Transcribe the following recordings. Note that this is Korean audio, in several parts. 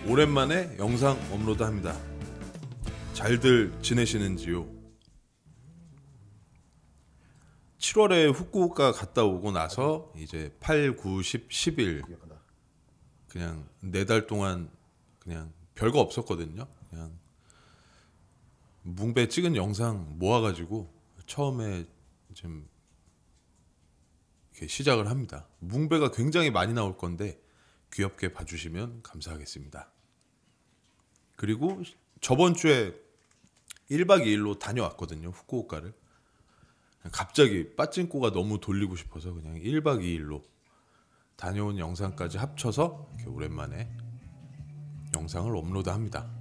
오랜만에 영상 업로드합니다. 잘들 지내시는지요? 7월에 후쿠오카 갔다 오고 나서 이제 8, 9, 10, 10일 그냥 4달 동안 그냥 별거 없었거든요. 그냥 뭉배 찍은 영상 모아가지고 처음에 좀 이렇게 시작을 합니다. 뭉배가 굉장히 많이 나올 건데 귀엽게 봐주시면 감사하겠습니다. 그리고 저번 주에 1박 2일로 다녀왔거든요. 후쿠오카를. 갑자기 빠찡꼬가 너무 돌리고 싶어서 그냥 1박 2일로 다녀온 영상까지 합쳐서 이렇게 오랜만에 영상을 업로드합니다.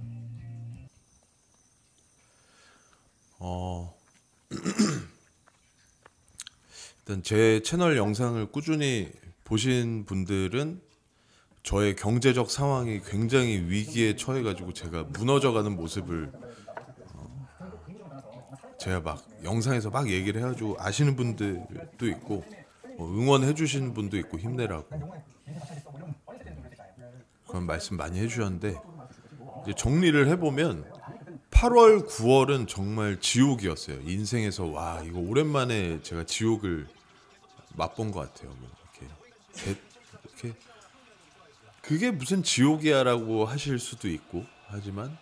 일단 제 채널 영상을 꾸준히 보신 분들은 저의 경제적 상황이 굉장히 위기에 처해가지고 제가 무너져가는 모습을 제가 막 영상에서 막 얘기를 해가지고 아시는 분들도 있고 응원해 주시는 분도 있고 힘내라고 그런 말씀 많이 해주셨는데 이제 정리를 해보면 8월, 9월은 정말 지옥이었어요. 인생에서 와 이거 오랜만에 제가 지옥을 맛본 것 같아요. 뭐 이렇게 그게 무슨 지옥이야라고 하실 수도 있고 하지만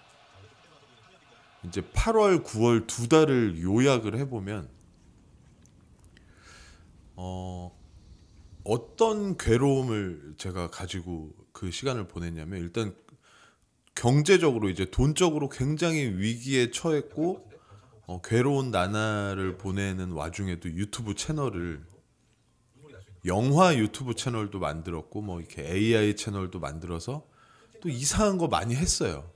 이제 8월, 9월 2달을 요약을 해보면 어떤 괴로움을 제가 가지고 그 시간을 보냈냐면 일단 경제적으로 이제 돈적으로 굉장히 위기에 처했고 괴로운 나날을 보내는 와중에도 유튜브 채널을 영화 유튜브 채널도 만들었고 뭐 이렇게 AI 채널도 만들어서 또 이상한 거 많이 했어요.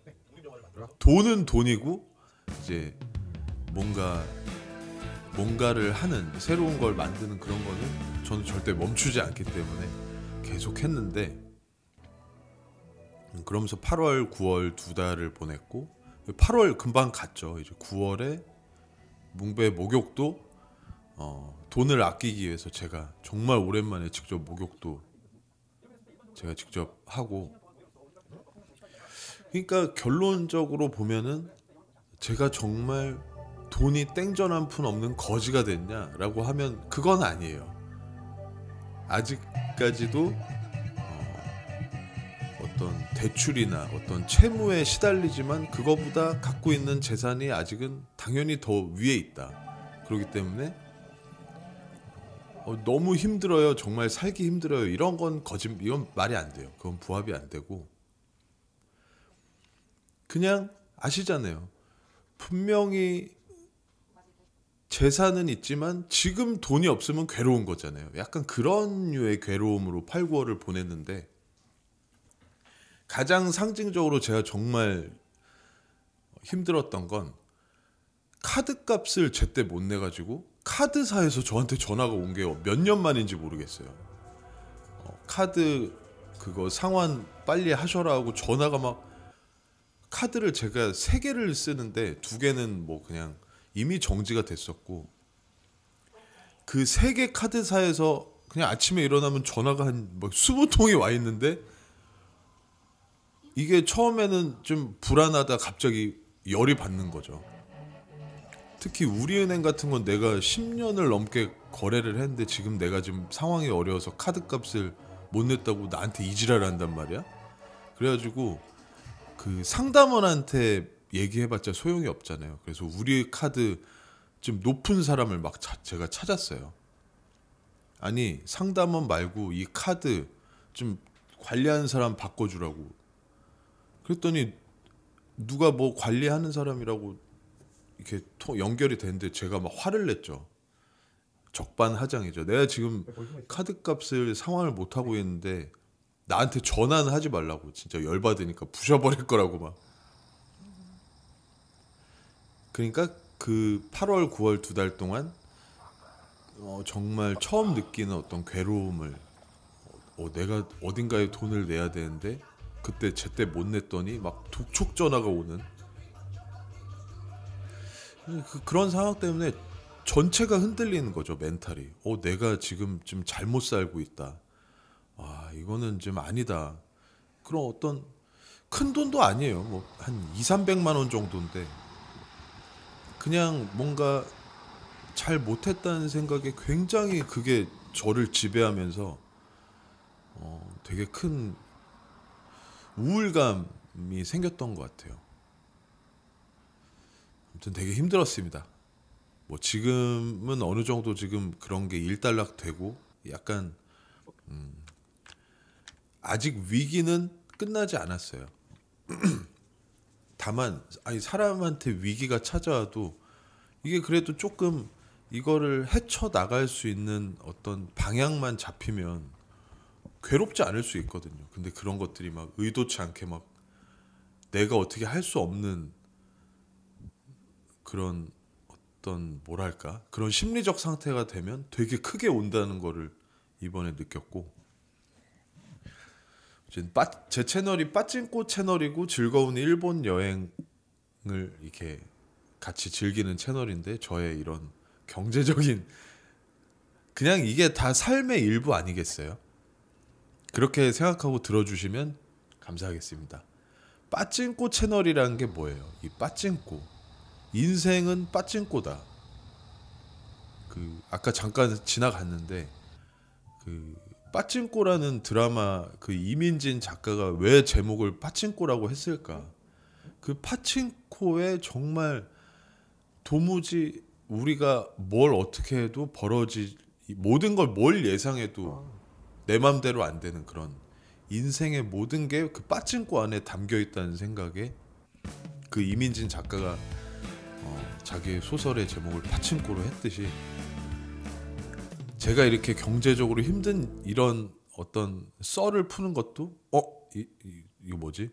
돈은 돈이고 이제 뭔가를 하는 새로운 걸 만드는 그런 거는 저는 절대 멈추지 않기 때문에 계속 했는데 그러면서 8월, 9월 2달을 보냈고 8월 금방 갔죠. 이제 9월에 뭉배 목욕도 돈을 아끼기 위해서 제가 정말 오랜만에 직접 목욕도 제가 직접 하고 그러니까 결론적으로 보면은 제가 정말 돈이 땡전 한 푼 없는 거지가 됐냐라고 하면 그건 아니에요. 아직까지도 어떤 대출이나 어떤 채무에 시달리지만 그거보다 갖고 있는 재산이 아직은 당연히 더 위에 있다. 그렇기 때문에 너무 힘들어요. 정말 살기 힘들어요. 이런 건 이건 말이 안 돼요. 그건 부합이 안 되고 그냥 아시잖아요. 분명히 재산은 있지만 지금 돈이 없으면 괴로운 거잖아요. 약간 그런 류의 괴로움으로 8, 9월을 보냈는데 가장 상징적으로 제가 정말 힘들었던 건 카드 값을 제때 못 내가지고 카드사에서 저한테 전화가 온 게 몇 년 만인지 모르겠어요. 카드 그거 상환 빨리 하셔라 하고 전화가 막 카드를 제가 3개를 쓰는데 2개는 뭐 그냥 이미 정지가 됐었고 그 3개 카드사에서 그냥 아침에 일어나면 전화가 한 뭐 20통이 와 있는데 이게 처음에는 좀 불안하다 갑자기 열이 받는 거죠. 특히 우리은행 같은 건 내가 10년을 넘게 거래를 했는데 지금 내가 지금 상황이 어려워서 카드값을 못 냈다고 나한테 이지랄을 한단 말이야. 그래가지고 그 상담원한테 얘기해봤자 소용이 없잖아요. 그래서 우리 카드 좀 높은 사람을 막 제가 찾았어요. 아니 상담원 말고 이 카드 좀 관리하는 사람 바꿔주라고. 그랬더니 누가 뭐 관리하는 사람이라고 이렇게 연결이 됐는데 제가 막 화를 냈죠. 적반하장이죠. 내가 지금 카드값을 상환을 못 하고 있는데 나한테 전화는 하지 말라고. 진짜 열받으니까 부셔버릴 거라고 막. 그러니까 그 8월, 9월 2달 동안 정말 처음 느끼는 어떤 괴로움을 내가 어딘가에 돈을 내야 되는데 그때 제때 못 냈더니 막 독촉 전화가 오는 그런 상황 때문에 전체가 흔들리는 거죠. 멘탈이. 내가 지금 좀 잘못 살고 있다. 이거는 좀 아니다. 그런 어떤 큰 돈도 아니에요. 뭐 한 2, 300만 원 정도인데 그냥 뭔가 잘 못했다는 생각에 굉장히 그게 저를 지배하면서 되게 큰 우울감이 생겼던 것 같아요. 아무튼 되게 힘들었습니다. 뭐 지금은 어느 정도 지금 그런 게 일단락되고 약간 아직 위기는 끝나지 않았어요. 다만 아니 사람한테 위기가 찾아와도 이게 그래도 조금 이거를 헤쳐 나갈 수 있는 어떤 방향만 잡히면 괴롭지 않을 수 있거든요. 근데 그런 것들이 막 의도치 않게 막 내가 어떻게 할 수 없는 그런 어떤 뭐랄까 그런 심리적 상태가 되면 되게 크게 온다는 거를 이번에 느꼈고 제 채널이 빠찡꼬 채널이고 즐거운 일본 여행을 이렇게 같이 즐기는 채널인데 저의 이런 경제적인 그냥 이게 다 삶의 일부 아니겠어요? 그렇게 생각하고 들어주시면 감사하겠습니다. 빠찡꼬 채널이라는 게 뭐예요? 이 빠찡꼬 인생은 빠찡꼬다. 그 아까 잠깐 지나갔는데 그 빠찡꼬라는 드라마 그 이민진 작가가 왜 제목을 빠찡꼬라고 했을까? 그 파칭코에 정말 도무지 우리가 뭘 어떻게 해도 벌어지 모든 걸 뭘 예상해도 내 맘대로 안 되는 그런 인생의 모든 게 그 빠찡코 안에 담겨 있다는 생각에 그 이민진 작가가 자기의 소설의 제목을 파칭코로 했듯이 제가 이렇게 경제적으로 힘든 이런 어떤 썰을 푸는 것도 이거 뭐지?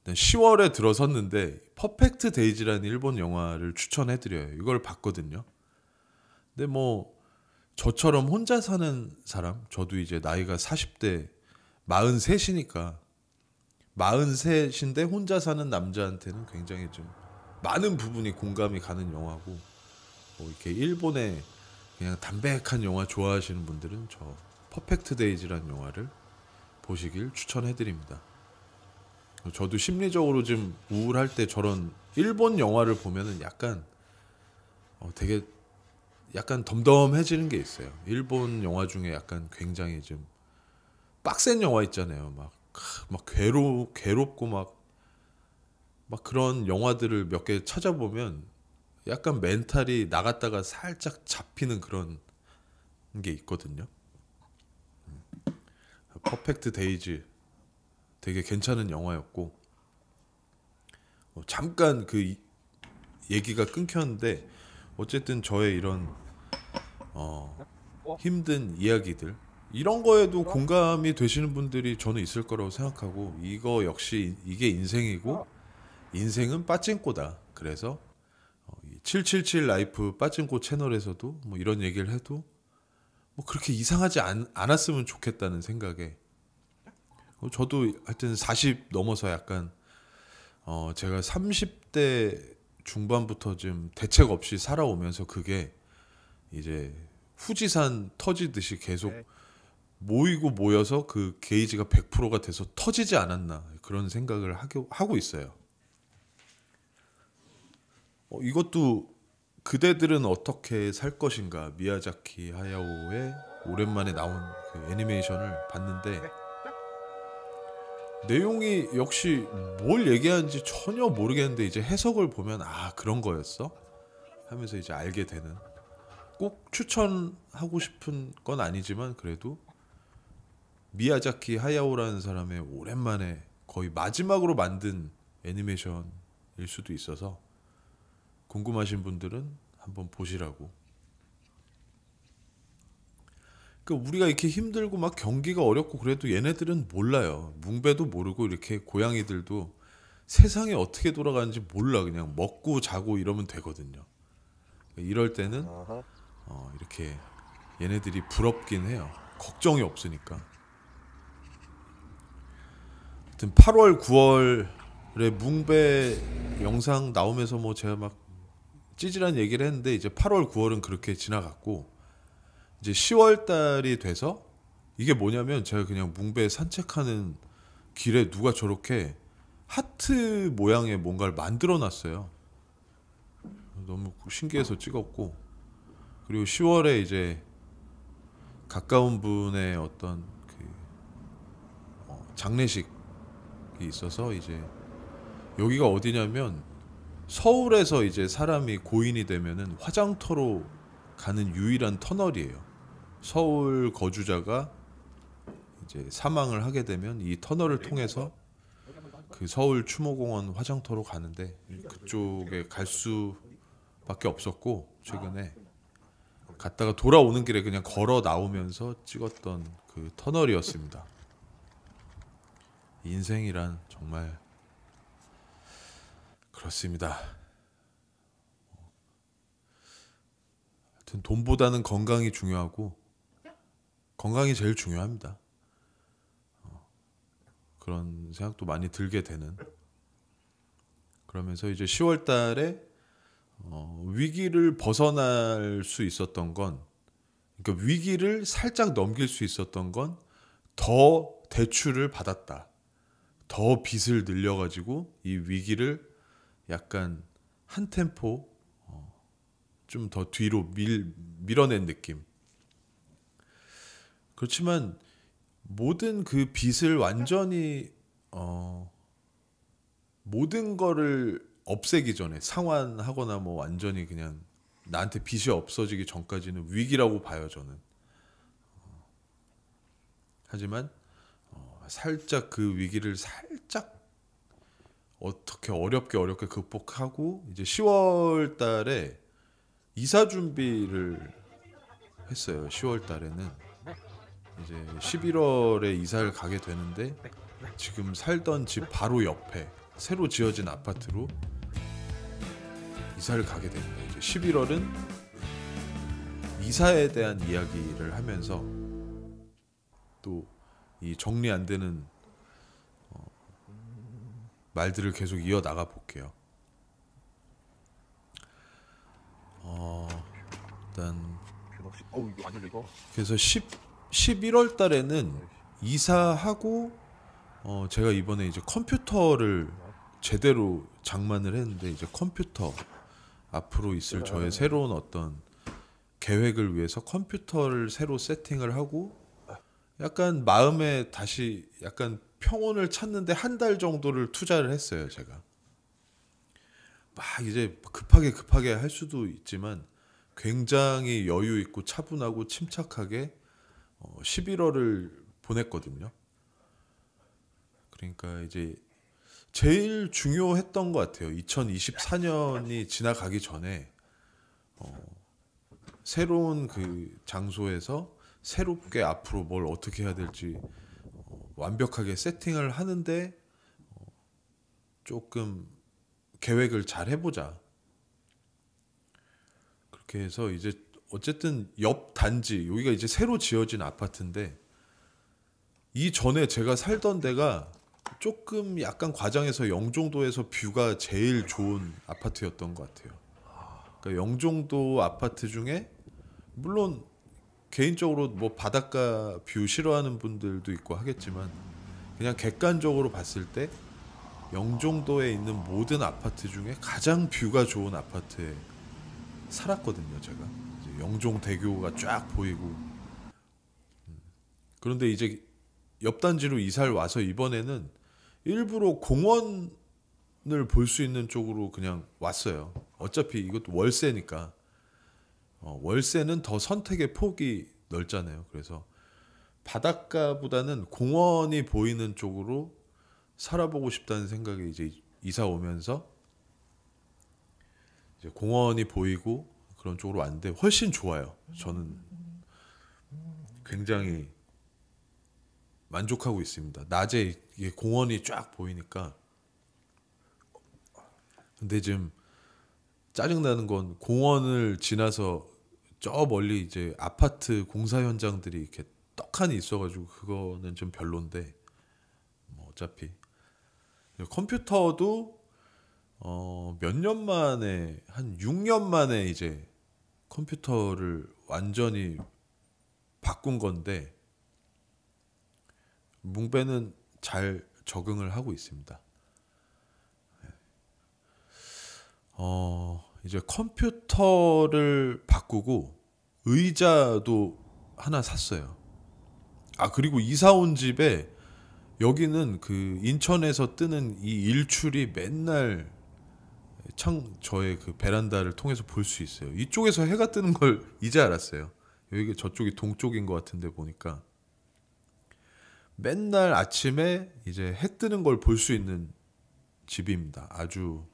10월에 들어섰는데 퍼펙트 데이즈라는 일본 영화를 추천해드려요. 이걸 봤거든요. 근데 뭐 저처럼 혼자 사는 사람, 저도 이제 나이가 40대 43이니까 43인데 혼자 사는 남자한테는 굉장히 좀 많은 부분이 공감이 가는 영화고 뭐 이렇게 일본의 그냥 담백한 영화 좋아하시는 분들은 저 퍼펙트 데이즈라는 영화를 보시길 추천해드립니다. 저도 심리적으로 좀 우울할 때 저런 일본 영화를 보면은 약간 되게 약간 덤덤해지는 게 있어요. 일본 영화 중에 약간 굉장히 좀 빡센 영화 있잖아요. 막 괴롭고 막 그런 영화들을 몇 개 찾아보면 약간 멘탈이 나갔다가 살짝 잡히는 그런 게 있거든요. 퍼펙트 데이즈 되게 괜찮은 영화였고 잠깐 그 얘기가 끊겼는데 어쨌든 저의 이런 힘든 이야기들 이런 거에도 공감이 되시는 분들이 저는 있을 거라고 생각하고 이거 역시 이게 인생이고 인생은 빠찡꼬다. 그래서 777 라이프 빠찡꼬 채널에서도 뭐 이런 얘기를 해도 뭐 그렇게 이상하지 않았으면 좋겠다는 생각에 저도 하여튼 40 넘어서 약간 제가 30대 중반부터 좀 대책 없이 살아오면서 그게 이제 후지산 터지듯이 계속 모이고 모여서 그 게이지가 100%가 돼서 터지지 않았나 그런 생각을 하고 있어요. 이것도 그대들은 어떻게 살 것인가 미야자키 하야오의 오랜만에 나온 그 애니메이션을 봤는데 내용이 역시 뭘 얘기하는지 전혀 모르겠는데 이제 해석을 보면 아 그런 거였어? 하면서 이제 알게 되는 꼭 추천하고 싶은 건 아니지만 그래도 미야자키 하야오라는 사람의 오랜만에 거의 마지막으로 만든 애니메이션일 수도 있어서 궁금하신 분들은 한번 보시라고. 그러니까 우리가 이렇게 힘들고 막 경기가 어렵고 그래도 얘네들은 몰라요. 뭉베도 모르고 이렇게 고양이들도 세상이 어떻게 돌아가는지 몰라. 그냥 먹고 자고 이러면 되거든요. 이럴 때는 이렇게 얘네들이 부럽긴 해요. 걱정이 없으니까. 하여튼 8월 9월에 뭉베 영상 나오면서 뭐 제가 막 찌질한 얘기를 했는데 이제 8월 9월은 그렇게 지나갔고 이제 10월 달이 돼서 이게 뭐냐면 제가 그냥 뭉베 산책하는 길에 누가 저렇게 하트 모양의 뭔가를 만들어 놨어요. 너무 신기해서 찍었고, 그리고 10월에 이제 가까운 분의 어떤 그 장례식이 있어서 이제 여기가 어디냐면 서울에서 이제 사람이 고인이 되면은 화장터로 가는 유일한 터널이에요. 서울 거주자가 이제 사망을 하게 되면 이 터널을 통해서 그 서울 추모공원 화장터로 가는데 그쪽에 갈 수밖에 없었고 최근에 갔다가 돌아오는 길에 그냥 걸어 나오면서 찍었던 그 터널이었습니다. 인생이란 정말 그렇습니다. 하여튼 돈보다는 건강이 중요하고 건강이 제일 중요합니다. 그런 생각도 많이 들게 되는. 그러면서 이제 10월 달에 위기를 벗어날 수 있었던 건, 그러니까 위기를 살짝 넘길 수 있었던 건 더 대출을 받았다. 더 빚을 늘려가지고 이 위기를 약간 한 템포 좀 더 뒤로 밀어낸 느낌. 그렇지만 모든 그 빚을 완전히 모든 거를 없애기 전에 상환하거나 뭐 완전히 그냥 나한테 빚이 없어지기 전까지는 위기라고 봐요 저는. 하지만 살짝 그 위기를 살짝 어떻게 어렵게 극복하고 이제 10월 달에 이사 준비를 했어요. 10월 달에는 이제 11월에 이사를 가게 되는데 지금 살던 집 바로 옆에 새로 지어진 아파트로 이사를 가게 됩니다. 이제 11월은 이사에 대한 이야기를 하면서 또 이 정리 안 되는 말들을 계속 이어 나가 볼게요. 일단 그래서 11월 달에는 이사하고 제가 이번에 이제 컴퓨터를 제대로 장만을 했는데 이제 컴퓨터 앞으로 있을 저의 새로운 어떤 계획을 위해서 컴퓨터를 새로 세팅을 하고 약간 마음에 다시 약간 평온을 찾는데 한 달 정도를 투자를 했어요. 제가 막 이제 급하게 할 수도 있지만 굉장히 여유 있고 차분하고 침착하게 11월을 보냈거든요. 그러니까 이제 제일 중요했던 것 같아요. 2024년이 지나가기 전에 새로운 그 장소에서 새롭게 앞으로 뭘 어떻게 해야 될지 완벽하게 세팅을 하는데 조금 계획을 잘 해보자. 그렇게 해서 이제 어쨌든 옆 단지 여기가 이제 새로 지어진 아파트인데 이 전에 제가 살던 데가 조금 약간 과장해서 영종도에서 뷰가 제일 좋은 아파트였던 것 같아요. 그러니까 영종도 아파트 중에 물론 개인적으로 뭐 바닷가 뷰 싫어하는 분들도 있고 하겠지만 그냥 객관적으로 봤을 때 영종도에 있는 모든 아파트 중에 가장 뷰가 좋은 아파트에 살았거든요. 제가 이제 영종대교가 쫙 보이고. 그런데 이제 옆 단지로 이사를 와서 이번에는 일부러 공원을 볼 수 있는 쪽으로 그냥 왔어요. 어차피 이것도 월세니까. 월세는 더 선택의 폭이 넓잖아요. 그래서 바닷가보다는 공원이 보이는 쪽으로 살아보고 싶다는 생각이 이제 이사 오면서 이제 공원이 보이고 그런 쪽으로 왔는데 훨씬 좋아요. 저는 굉장히 만족하고 있습니다. 낮에 이게 공원이 쫙 보이니까. 근데 지금 짜증나는 건 공원을 지나서 저 멀리 이제 아파트 공사 현장들이 이렇게 떡하니 있어가지고 그거는 좀 별론데 뭐 어차피 컴퓨터도 몇 년 만에 한 6년 만에 이제 컴퓨터를 완전히 바꾼 건데 뭉배는 잘 적응을 하고 있습니다. 이제 컴퓨터를 바꾸고 의자도 하나 샀어요. 아, 그리고 이사 온 집에 여기는 그 인천에서 뜨는 이 일출이 맨날 저의 그 베란다를 통해서 볼 수 있어요. 이쪽에서 해가 뜨는 걸 이제 알았어요. 여기 저쪽이 동쪽인 것 같은데 보니까 맨날 아침에 이제 해 뜨는 걸 볼 수 있는 집입니다. 아주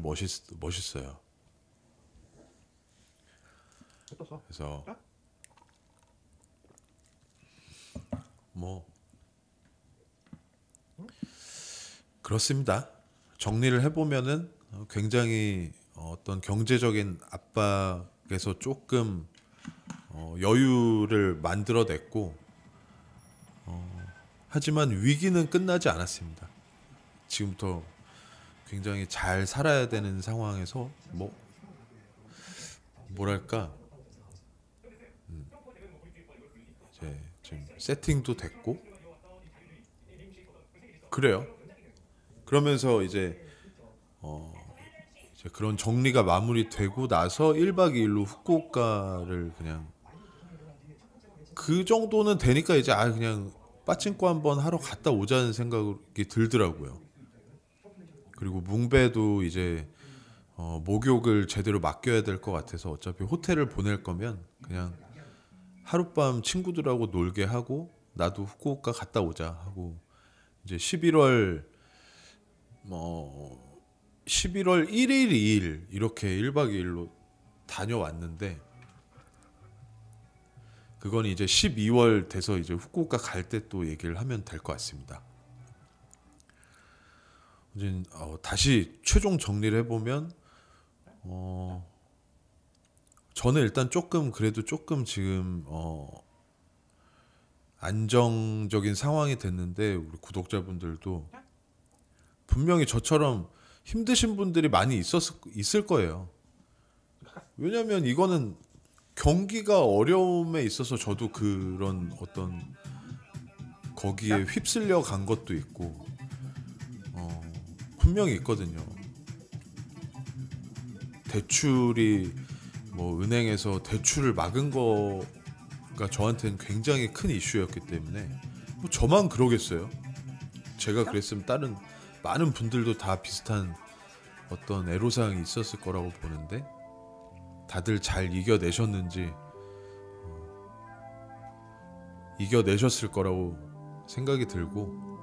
멋있어요. 그래서 뭐 그렇습니다. 정리를 해보면은 굉장히 어떤 경제적인 압박에서 조금 여유를 만들어냈고, 하지만 위기는 끝나지 않았습니다. 지금부터 굉장히 잘 살아야 되는 상황에서 뭐랄까 이제 지금 세팅도 됐고 그래요. 그러면서 이제 그런 정리가 마무리되고 나서 1박 2일로 후쿠오카를 그냥 그 정도는 되니까 이제 그냥 빠칭코 한번 하러 갔다 오자는 생각이 들더라고요. 그리고 뭉베도 이제 목욕을 제대로 맡겨야 될 것 같아서 어차피 호텔을 보낼 거면 그냥 하룻밤 친구들하고 놀게 하고 나도 후쿠오카 갔다 오자 하고 이제 11월 1일, 2일 이렇게 1박 2일로 다녀왔는데, 그건 이제 12월 돼서 이제 후쿠오카 갈 때 또 얘기를 하면 될 것 같습니다. 이제 다시 최종 정리를 해보면 저는 일단 그래도 조금 지금 안정적인 상황이 됐는데, 우리 구독자분들도 분명히 저처럼 힘드신 분들이 많이 있을 거예요. 왜냐면 이거는 경기가 어려움에 있어서 저도 그런 어떤 거기에 휩쓸려 간 것도 있고 분명히 있거든요. 대출이 은행에서 대출을 막은 거가 저한테는 굉장히 큰 이슈였기 때문에 저만 그러겠어요. 제가 그랬으면 다른 많은 분들도 다 비슷한 어떤 애로사항이 있었을 거라고 보는데, 다들 잘 이겨내셨는지 이겨내셨을 거라고 생각이 들고,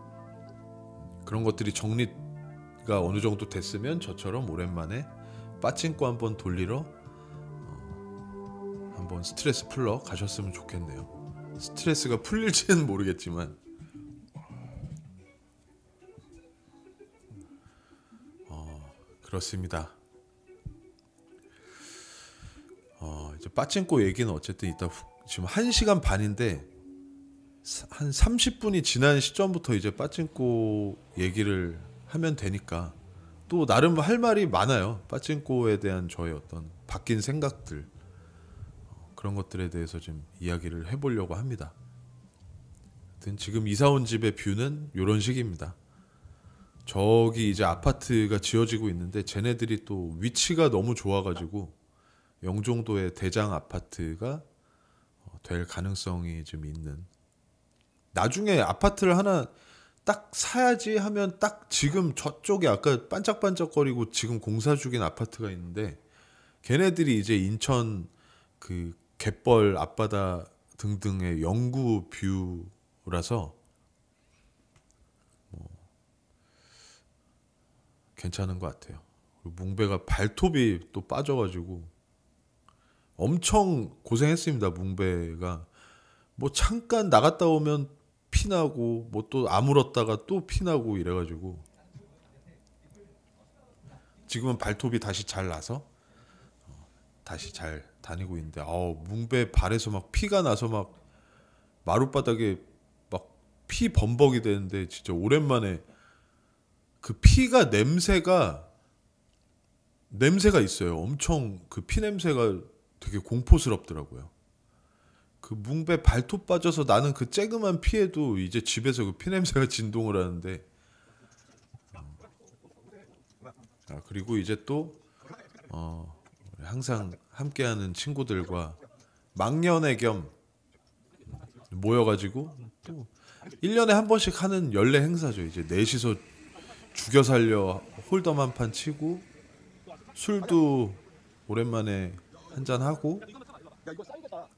그런 것들이 정리가 어느 정도 됐으면 저처럼 오랜만에 빠칭코 한번 돌리러 한번 스트레스 풀러 가셨으면 좋겠네요. 스트레스가 풀릴지는 모르겠지만 그렇습니다. 이제 빠칭코 얘기는 어쨌든 이따 지금 1시간 반인데 한 30분이 지난 시점부터 이제 빠칭코 얘기를 하면 되니까 또 나름 할 말이 많아요. 빠칭코에 대한 저의 어떤 바뀐 생각들, 그런 것들에 대해서 좀 이야기를 해보려고 합니다. 지금 이사 온 집의 뷰는 이런 식입니다. 저기 이제 아파트가 지어지고 있는데 쟤네들이 또 위치가 너무 좋아가지고 영종도의 대장 아파트가 될 가능성이 좀 있는, 나중에 아파트를 하나 딱 사야지 하면 딱 지금 저쪽에 아까 반짝반짝거리고 지금 공사 중인 아파트가 있는데, 걔네들이 이제 인천 그 갯벌 앞바다 등등의 영구 뷰라서 괜찮은 것 같아요. 그리고 뭉베가 발톱이 또 빠져가지고 엄청 고생했습니다. 뭉베가 잠깐 나갔다 오면 피나고 또 아물었다가 또 피나고 이래가지고 지금은 발톱이 다시 잘 나서 다시 잘 다니고 있는데, 뭉베 발에서 막 피가 나서 막 마룻바닥에 막 피 범벅이 되는데, 진짜 오랜만에 그 피가 냄새가 있어요. 엄청 그 피 냄새가 되게 공포스럽더라고요. 그 뭉베 발톱 빠져서 나는 그 쬐그만 피에도 이제 집에서 그 피 냄새가 진동을 하는데, 그리고 이제 또 항상 함께하는 친구들과 막년회 겸 모여가지고 또 1년에 한 번씩 하는 연례 행사죠. 이제 넷이서 죽여 살려 홀덤 한 판 치고 술도 오랜만에 한잔 하고.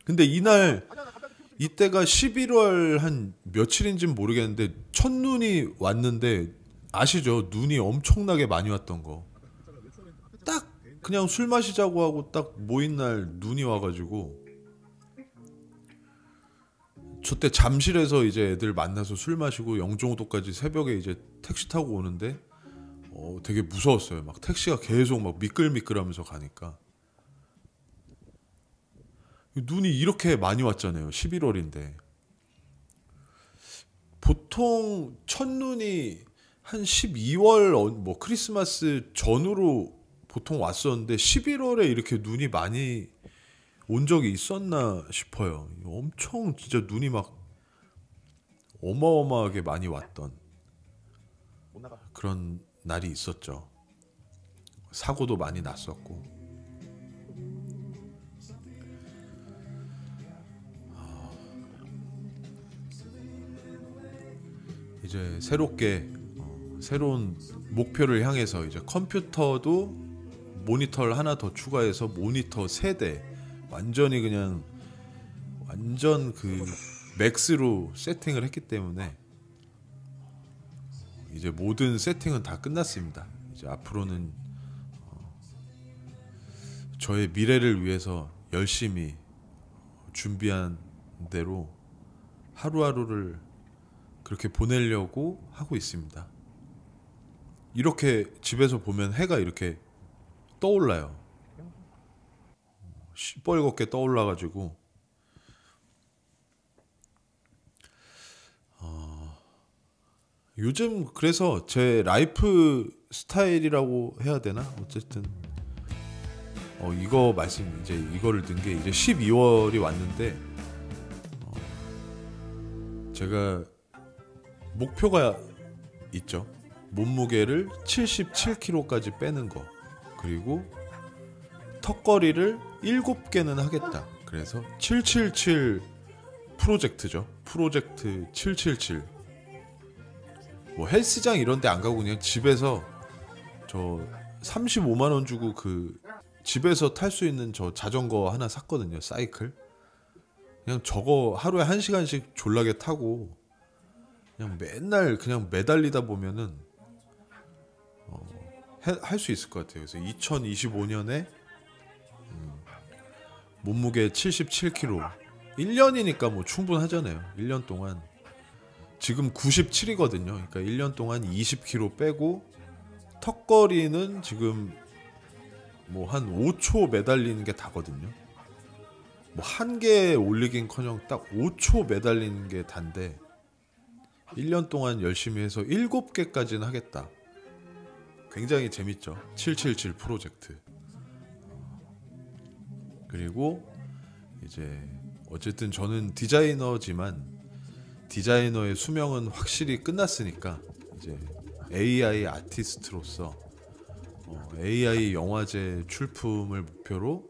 근데 이때가 11월 한 며칠인지는 모르겠는데 첫눈이 왔는데 아시죠? 눈이 엄청나게 많이 왔던 거. 딱 그냥 술 마시자고 하고 딱 모인 날 눈이 와가지고 저때 잠실에서 이제 애들 만나서 술 마시고 영종도까지 새벽에 이제 택시 타고 오는데 되게 무서웠어요. 막 택시가 계속 막 미끌미끌하면서 가니까. 눈이 이렇게 많이 왔잖아요. 11월인데. 보통 첫눈이 한 12월 뭐 크리스마스 전후로 보통 왔었는데 11월에 이렇게 눈이 많이 온 적이 있었나 싶어요. 엄청 진짜 눈이 막 어마어마하게 많이 왔던 그런 날이 있었죠. 사고도 많이 났었고. 이제 새롭게 새로운 목표를 향해서 이제 컴퓨터도 모니터를 하나 더 추가해서 모니터 3대 완전히 그냥 완전 그 맥스로 세팅을 했기 때문에 이제 모든 세팅은 다 끝났습니다. 이제 앞으로는 저의 미래를 위해서 열심히 준비한 대로 하루하루를 그렇게 보내려고 하고 있습니다. 이렇게 집에서 보면 해가 이렇게 떠올라요. 시뻘겋게 떠올라가지고 요즘 그래서 제 라이프 스타일이라고 해야 되나? 어쨌든 이거 말씀 이제 이거를 든 게 이제 12월이 왔는데 제가 목표가 있죠. 몸무게를 77kg까지 빼는 거. 그리고 턱걸이를 7개는 하겠다. 그래서 777 프로젝트죠. 프로젝트 777. 뭐 헬스장 이런 데 안 가고 그냥 집에서 저 35만 원 주고 그 집에서 탈 수 있는 저 자전거 하나 샀거든요. 사이클. 그냥 저거 하루에 1시간씩 졸라게 타고 그냥 맨날 그냥 매달리다 보면은 할 수 있을 것 같아요. 그래서 2025년에 몸무게 77kg 1년이니까 뭐 충분하잖아요. 1년 동안 지금 97이거든요. 그러니까 1년 동안 20kg 빼고 턱걸이는 지금 뭐 한 5초 매달리는 게 다거든요. 뭐 한 개 올리긴커녕 딱 5초 매달리는 게 단데 1년 동안 열심히 해서 7개까지는 하겠다. 굉장히 재밌죠. 777 프로젝트. 그리고 이제 어쨌든 저는 디자이너지만 디자이너의 수명은 확실히 끝났으니까 이제 AI 아티스트로서 AI 영화제 출품을 목표로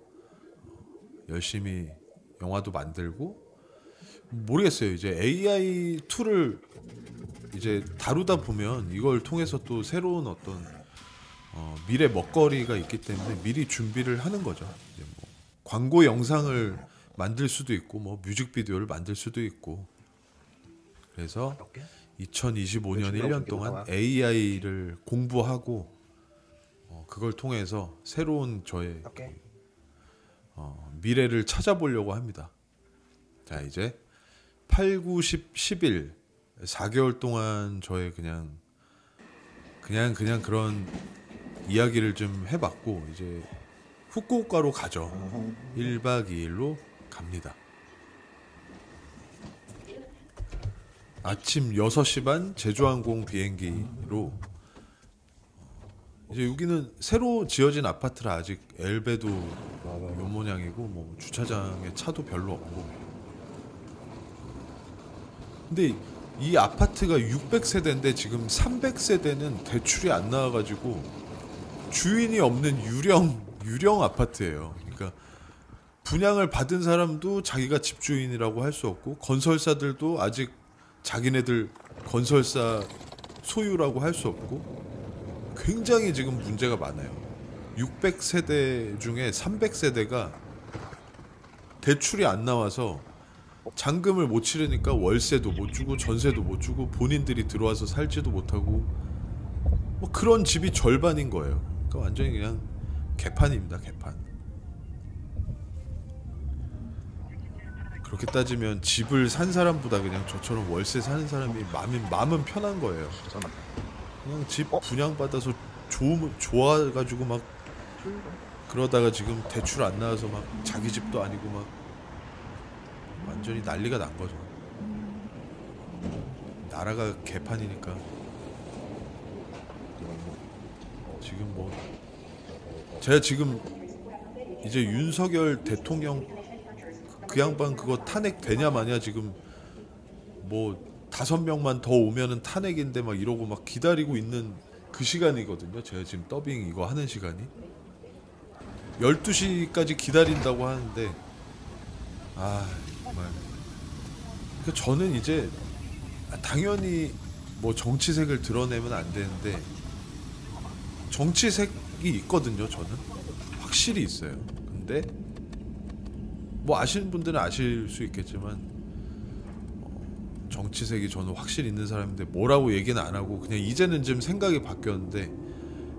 열심히 영화도 만들고 모르겠어요. 이제 AI 툴을 이제 다루다 보면 이걸 통해서 또 새로운 어떤 미래 먹거리가 있기 때문에 미리 준비를 하는 거죠. 이제 뭐 광고 영상을 만들 수도 있고 뭐 뮤직비디오를 만들 수도 있고. 그래서 2025년 1년 동안 AI를 공부하고 그걸 통해서 새로운 저의 미래를 찾아보려고 합니다. 자, 이제 8, 9, 10, 11 4개월 동안 저의 그냥 그런 이야기를 좀 해봤고 이제 후쿠오카로 가죠. 1박 2일로 갑니다. 아침 6시 반 제주항공 비행기로 이제 여기는 새로 지어진 아파트라 아직 엘베도 요 모양이고 뭐 주차장에 차도 별로 없고. 근데 이 아파트가 600세대인데 지금 300세대는 대출이 안 나와가지고 주인이 없는 유령 아파트예요. 그러니까 분양을 받은 사람도 자기가 집주인이라고 할 수 없고 건설사들도 아직 자기네들 건설사 소유라고 할 수 없고 굉장히 지금 문제가 많아요. 600세대 중에 300세대가 대출이 안 나와서 잔금을 못 치르니까 월세도 못 주고 전세도 못 주고 본인들이 들어와서 살지도 못하고 뭐 그런 집이 절반인 거예요. 그러니까 완전히 그냥 개판입니다. 개판. 그렇게 따지면 집을 산 사람보다 그냥 저처럼 월세 사는 사람이 마음은 편한 거예요. 그냥 집 분양받아서 좋아가지고 막 그러다가 지금 대출 안 나와서 막 자기 집도 아니고 막 완전히 난리가 난 거죠. 나라가 개판이니까 지금 뭐 제가 지금 이제 윤석열 대통령 그 양반 그거 탄핵 되냐 마냐 지금 뭐 5명만 더 오면은 탄핵인데 막 이러고 막 기다리고 있는 그 시간이거든요. 제가 지금 더빙 이거 하는 시간이 12시까지 기다린다고 하는데 정말 그러니까 저는 이제 당연히 뭐 정치색을 드러내면 안 되는데 정치색이 있거든요. 저는 확실히 있어요. 근데 뭐 아시는 분들은 아실 수 있겠지만 정치색이 저는 확실히 있는 사람인데 뭐라고 얘기는 안 하고 그냥 이제는 좀 생각이 바뀌었는데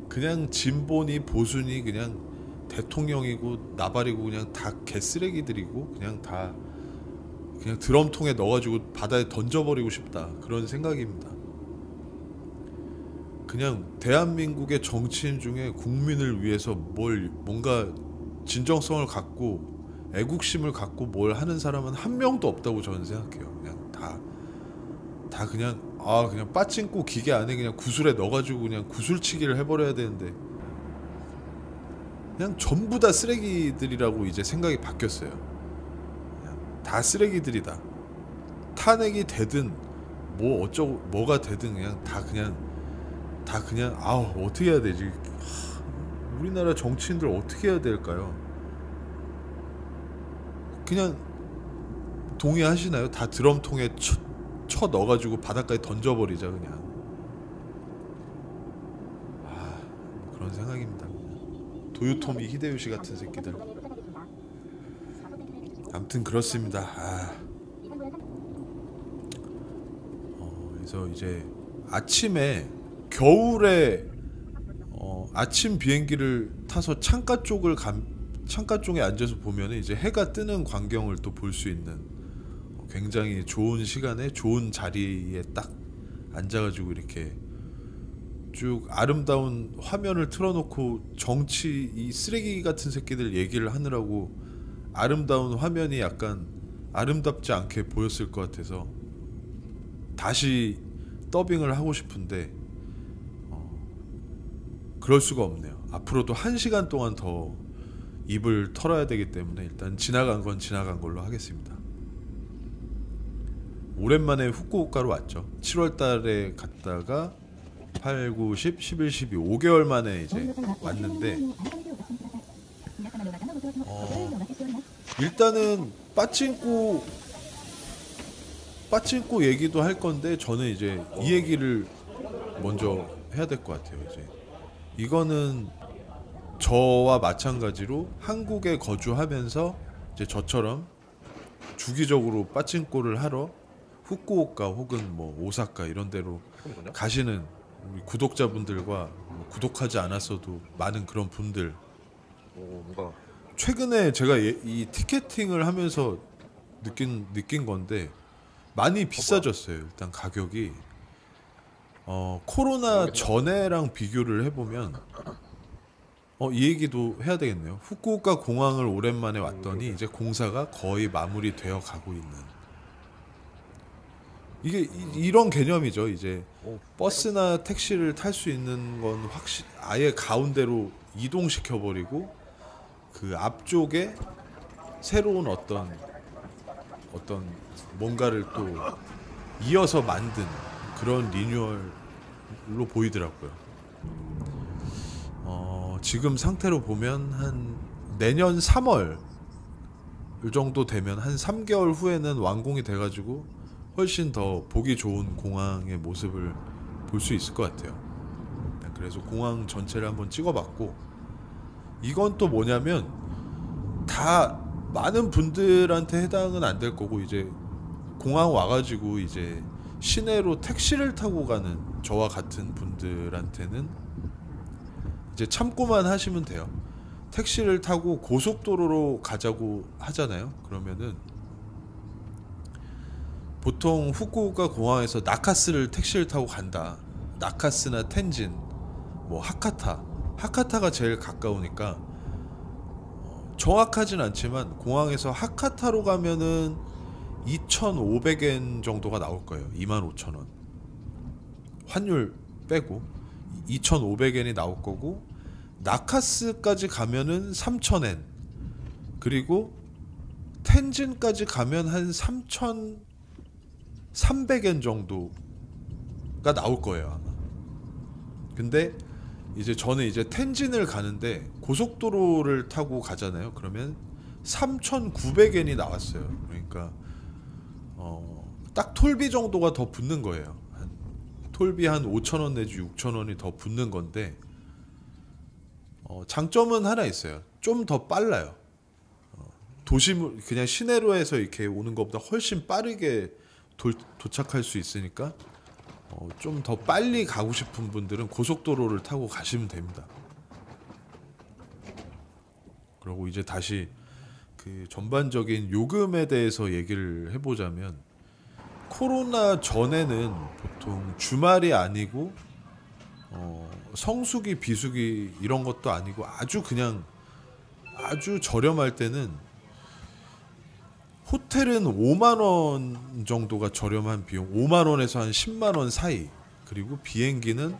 그냥 진보니 보수니 그냥 대통령이고 나발이고 그냥 다 개쓰레기들이고 그냥 다 그냥 드럼통에 넣어가지고 바다에 던져버리고 싶다 그런 생각입니다. 그냥 대한민국의 정치인 중에 국민을 위해서 뭔가 진정성을 갖고 애국심을 갖고 뭘 하는 사람은 한 명도 없다고 저는 생각해요. 그냥 다 그냥 그냥 빠찡고 기계 안에 그냥 구슬에 넣어가지고 그냥 구슬치기를 해버려야 되는데 그냥 전부 다 쓰레기들이라고 이제 생각이 바뀌었어요. 그냥 다 쓰레기들이다. 탄핵이 되든 뭐 어쩌고 뭐가 되든 다 그냥 어떻게 해야 되지? 우리나라 정치인들 어떻게 해야 될까요? 그냥 동의하시나요? 다 드럼통에 쳐 넣어가지고 바닷가에 던져버리자 그냥. 그런 생각입니다. 도요토미 히데요시 같은 새끼들. 아무튼 그렇습니다. 그래서 이제 아침에 겨울에 아침 비행기를 타서 창가 쪽에 앉아서 보면 이제 해가 뜨는 광경을 또 볼 수 있는 굉장히 좋은 시간에 좋은 자리에 딱 앉아가지고 이렇게 쭉 아름다운 화면을 틀어놓고 정치 이 쓰레기 같은 새끼들 얘기를 하느라고 아름다운 화면이 약간 아름답지 않게 보였을 것 같아서 다시 더빙을 하고 싶은데 그럴 수가 없네요. 앞으로도 1시간 동안 더 입을 털어야 되기 때문에 일단 지나간 건 지나간 걸로 하겠습니다. 오랜만에 후쿠오카로 왔죠. 7월 달에 갔다가 8, 9, 10, 11, 12 5개월 만에 이제 왔는데 일단은 빠찡코 얘기도 할 건데 저는 이제 이 얘기를 먼저 해야 될 것 같아요. 이제 이거는 저와 마찬가지로 한국에 거주하면서 이제 저처럼 주기적으로 빠찡코를 하러 후쿠오카 혹은 뭐 오사카 이런 데로 가시는 우리 구독자분들과 구독하지 않았어도 많은 그런 분들 최근에 제가 이 티켓팅을 하면서 느낀 건데 많이 비싸졌어요. 일단 가격이 코로나 전에랑 비교를 해보면 이 얘기도 해야 되겠네요. 후쿠오카 공항을 오랜만에 왔더니 이제 공사가 거의 마무리되어 가고 있는 이게 이런 개념이죠. 이제 버스나 택시를 탈 수 있는 건 아예 가운데로 이동시켜 버리고 그 앞쪽에 새로운 어떤 뭔가를 또 이어서 만든 그런 리뉴얼로 보이더라고요. 지금 상태로 보면 한 내년 3월 정도 되면 한 3개월 후에는 완공이 돼가지고 훨씬 더 보기 좋은 공항의 모습을 볼 수 있을 것 같아요. 그래서 공항 전체를 한번 찍어봤고, 이건 또 뭐냐면 다 많은 분들한테 해당은 안 될 거고, 이제 공항 와가지고 이제 시내로 택시를 타고 가는 저와 같은 분들한테는 이제 참고만 하시면 돼요. 택시를 타고 고속도로로 가자고 하잖아요. 그러면은 보통 후쿠오카 공항에서 나카스를 택시를 타고 간다. 나카스나 텐진, 뭐 하카타가 제일 가까우니까 정확하진 않지만 공항에서 하카타로 가면은 2,500엔 정도가 나올 거예요. 25,000원. 환율 빼고 2,500엔이 나올 거고, 나카스까지 가면은 3,000엔, 그리고 텐진까지 가면 한 3,300엔 정도가 나올 거예요, 아마. 근데 이제 저는 이제 텐진을 가는데 고속도로를 타고 가잖아요. 그러면 3,900엔이 나왔어요. 그러니까 딱 톨비 정도가 더 붙는 거예요. 톨비 한 5,000원 내지 6,000원이 더 붙는 건데, 장점은 하나 있어요. 좀 더 빨라요. 도심 그냥 시내로에서 이렇게 오는 것보다 훨씬 빠르게 도착할 수 있으니까 좀 더 빨리 가고 싶은 분들은 고속도로를 타고 가시면 됩니다. 그리고 이제 다시 그 전반적인 요금에 대해서 얘기를 해보자면, 코로나 전에는 보통 주말이 아니고 성수기 비수기 이런 것도 아니고 아주 저렴할 때는 호텔은 5만 원 정도가 저렴한 비용, 5만 원에서 한 10만 원 사이, 그리고 비행기는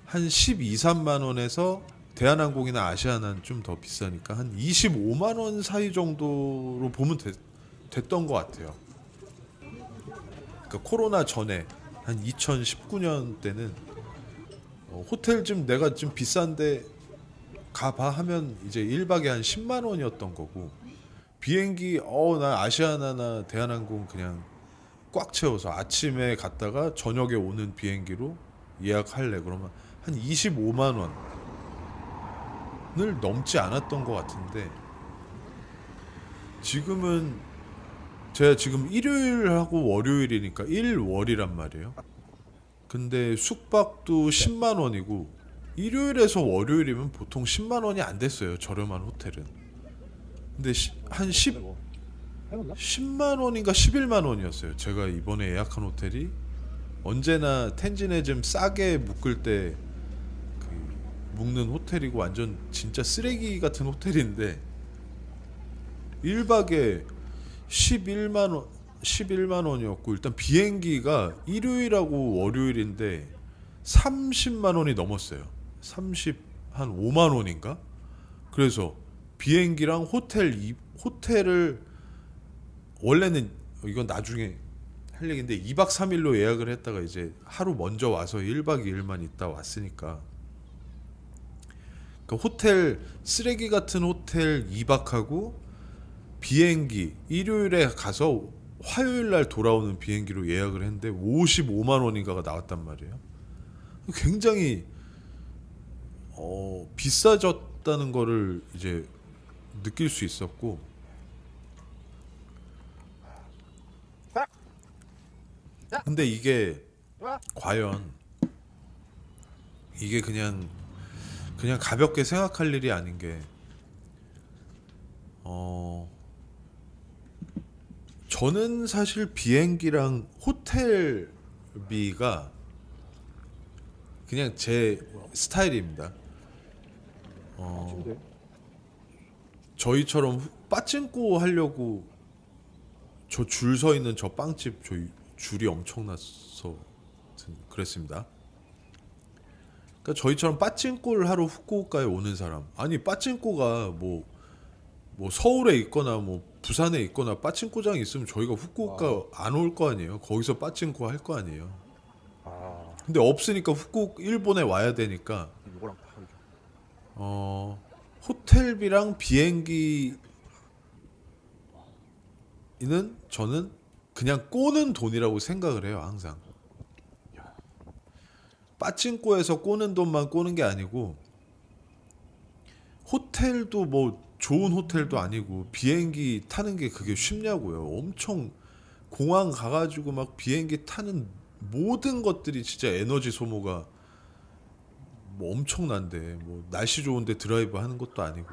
한 12, 3만 원에서 대한항공이나 아시아나는 좀 더 비싸니까 한 25만 원 사이 정도로 보면 됐던 것 같아요. 그러니까 코로나 전에 한 2019년 때는 호텔 좀 내가 좀 비싼데 가봐 하면 이제 1박에 한 10만 원이었던 거고, 비행기 나 아시아나나 대한항공 그냥 꽉 채워서 아침에 갔다가 저녁에 오는 비행기로 예약할래 그러면 한 25만 원을 넘지 않았던 것 같은데, 지금은 제가 지금 일요일하고 월요일이니까 일월이란 말이에요. 근데 숙박도 10만 원이고, 일요일에서 월요일이면 보통 10만 원이 안 됐어요, 저렴한 호텔은. 근데 한 10만 원인가 11만 원이었어요. 제가 이번에 예약한 호텔이 언제나 텐진에 좀 싸게 묵을 때 묵는 호텔이고, 완전 진짜 쓰레기 같은 호텔인데 1박에 11만 원이었고, 일단 비행기가 일요일하고 월요일인데 30만 원이 넘었어요. 한 5만 원인가? 그래서 비행기랑 호텔을 원래는 이건 나중에 할 얘기인데 2박 3일로 예약을 했다가 이제 하루 먼저 와서 1박 2일만 있다 왔으니까, 그러니까 호텔 쓰레기 같은 호텔 2박하고 비행기 일요일에 가서 화요일날 돌아오는 비행기로 예약을 했는데 55만 원인가가 나왔단 말이에요. 굉장히 비싸졌다는 거를 이제 느낄 수 있었고, 근데 이게 과연 이게 그냥 가볍게 생각할 일이 아닌 게, 저는 사실 비행기랑 호텔비가 그냥 제 스타일입니다. 저희처럼 빠찡코 하려고 저 줄 서 있는 저 빵집 줄이 엄청나서 그랬습니다. 그러니까 저희처럼 빠찡코를 하러 후쿠오카에 오는 사람, 아니 빠찡코가 뭐 서울에 있거나 뭐 부산에 있거나 빠찡코장이 있으면 저희가 후쿠오카 안 올 거 아니에요. 거기서 빠찡코 할 거 아니에요. 근데 없으니까 일본에 와야 되니까 호텔비랑 비행기는 저는 그냥 꼬는 돈이라고 생각을 해요. 항상 빠찡코에서 꼬는 돈만 꼬는 게 아니고, 호텔도 뭐 좋은 호텔도 아니고 비행기 타는 게 그게 쉽냐고요. 엄청 공항 가가지고 막 비행기 타는 모든 것들이 진짜 에너지 소모가 뭐 엄청난데, 뭐 날씨 좋은데 드라이브 하는 것도 아니고.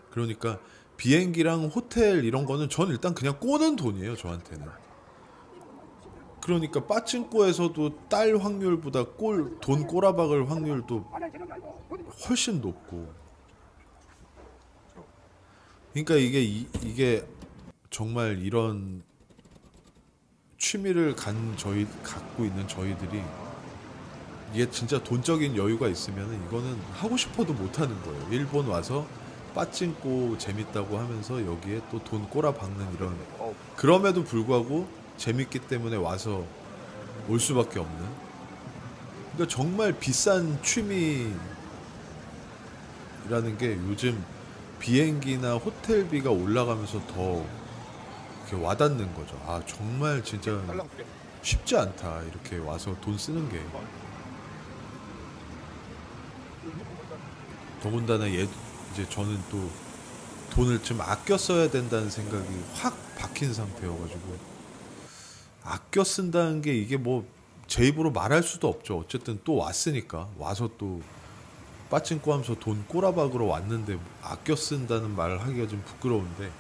그러니까 비행기랑 호텔 이런 거는 전 일단 그냥 꼬는 돈이에요, 저한테는. 그러니까 빠찡코에서도 딸 확률보다 돈 꼬라박을 확률도 훨씬 높고. 그러니까 이게 정말 이런 취미를 갖고 있는 저희들이, 이게 진짜 돈적인 여유가 있으면 이거는 하고 싶어도 못 하는 거예요. 일본 와서 빠찡코 재밌다고 하면서 여기에 또 돈 꼬라박는 이런, 그럼에도 불구하고 재밌기 때문에 와서 올 수밖에 없는. 그러니까 정말 비싼 취미라는 게 요즘 비행기나 호텔비가 올라가면서 더 이렇게 와닿는 거죠. 아, 정말 진짜 쉽지 않다, 이렇게 와서 돈 쓰는 게. 더군다나 이제 저는 또 돈을 좀 아껴 써야 된다는 생각이 확 박힌 상태여가지고, 아껴 쓴다는 게 이게 뭐 제 입으로 말할 수도 없죠. 어쨌든 또 왔으니까, 와서 또 빠찡코 하면서 돈 꼬라박으러 왔는데 아껴 쓴다는 말을 하기가 좀 부끄러운데,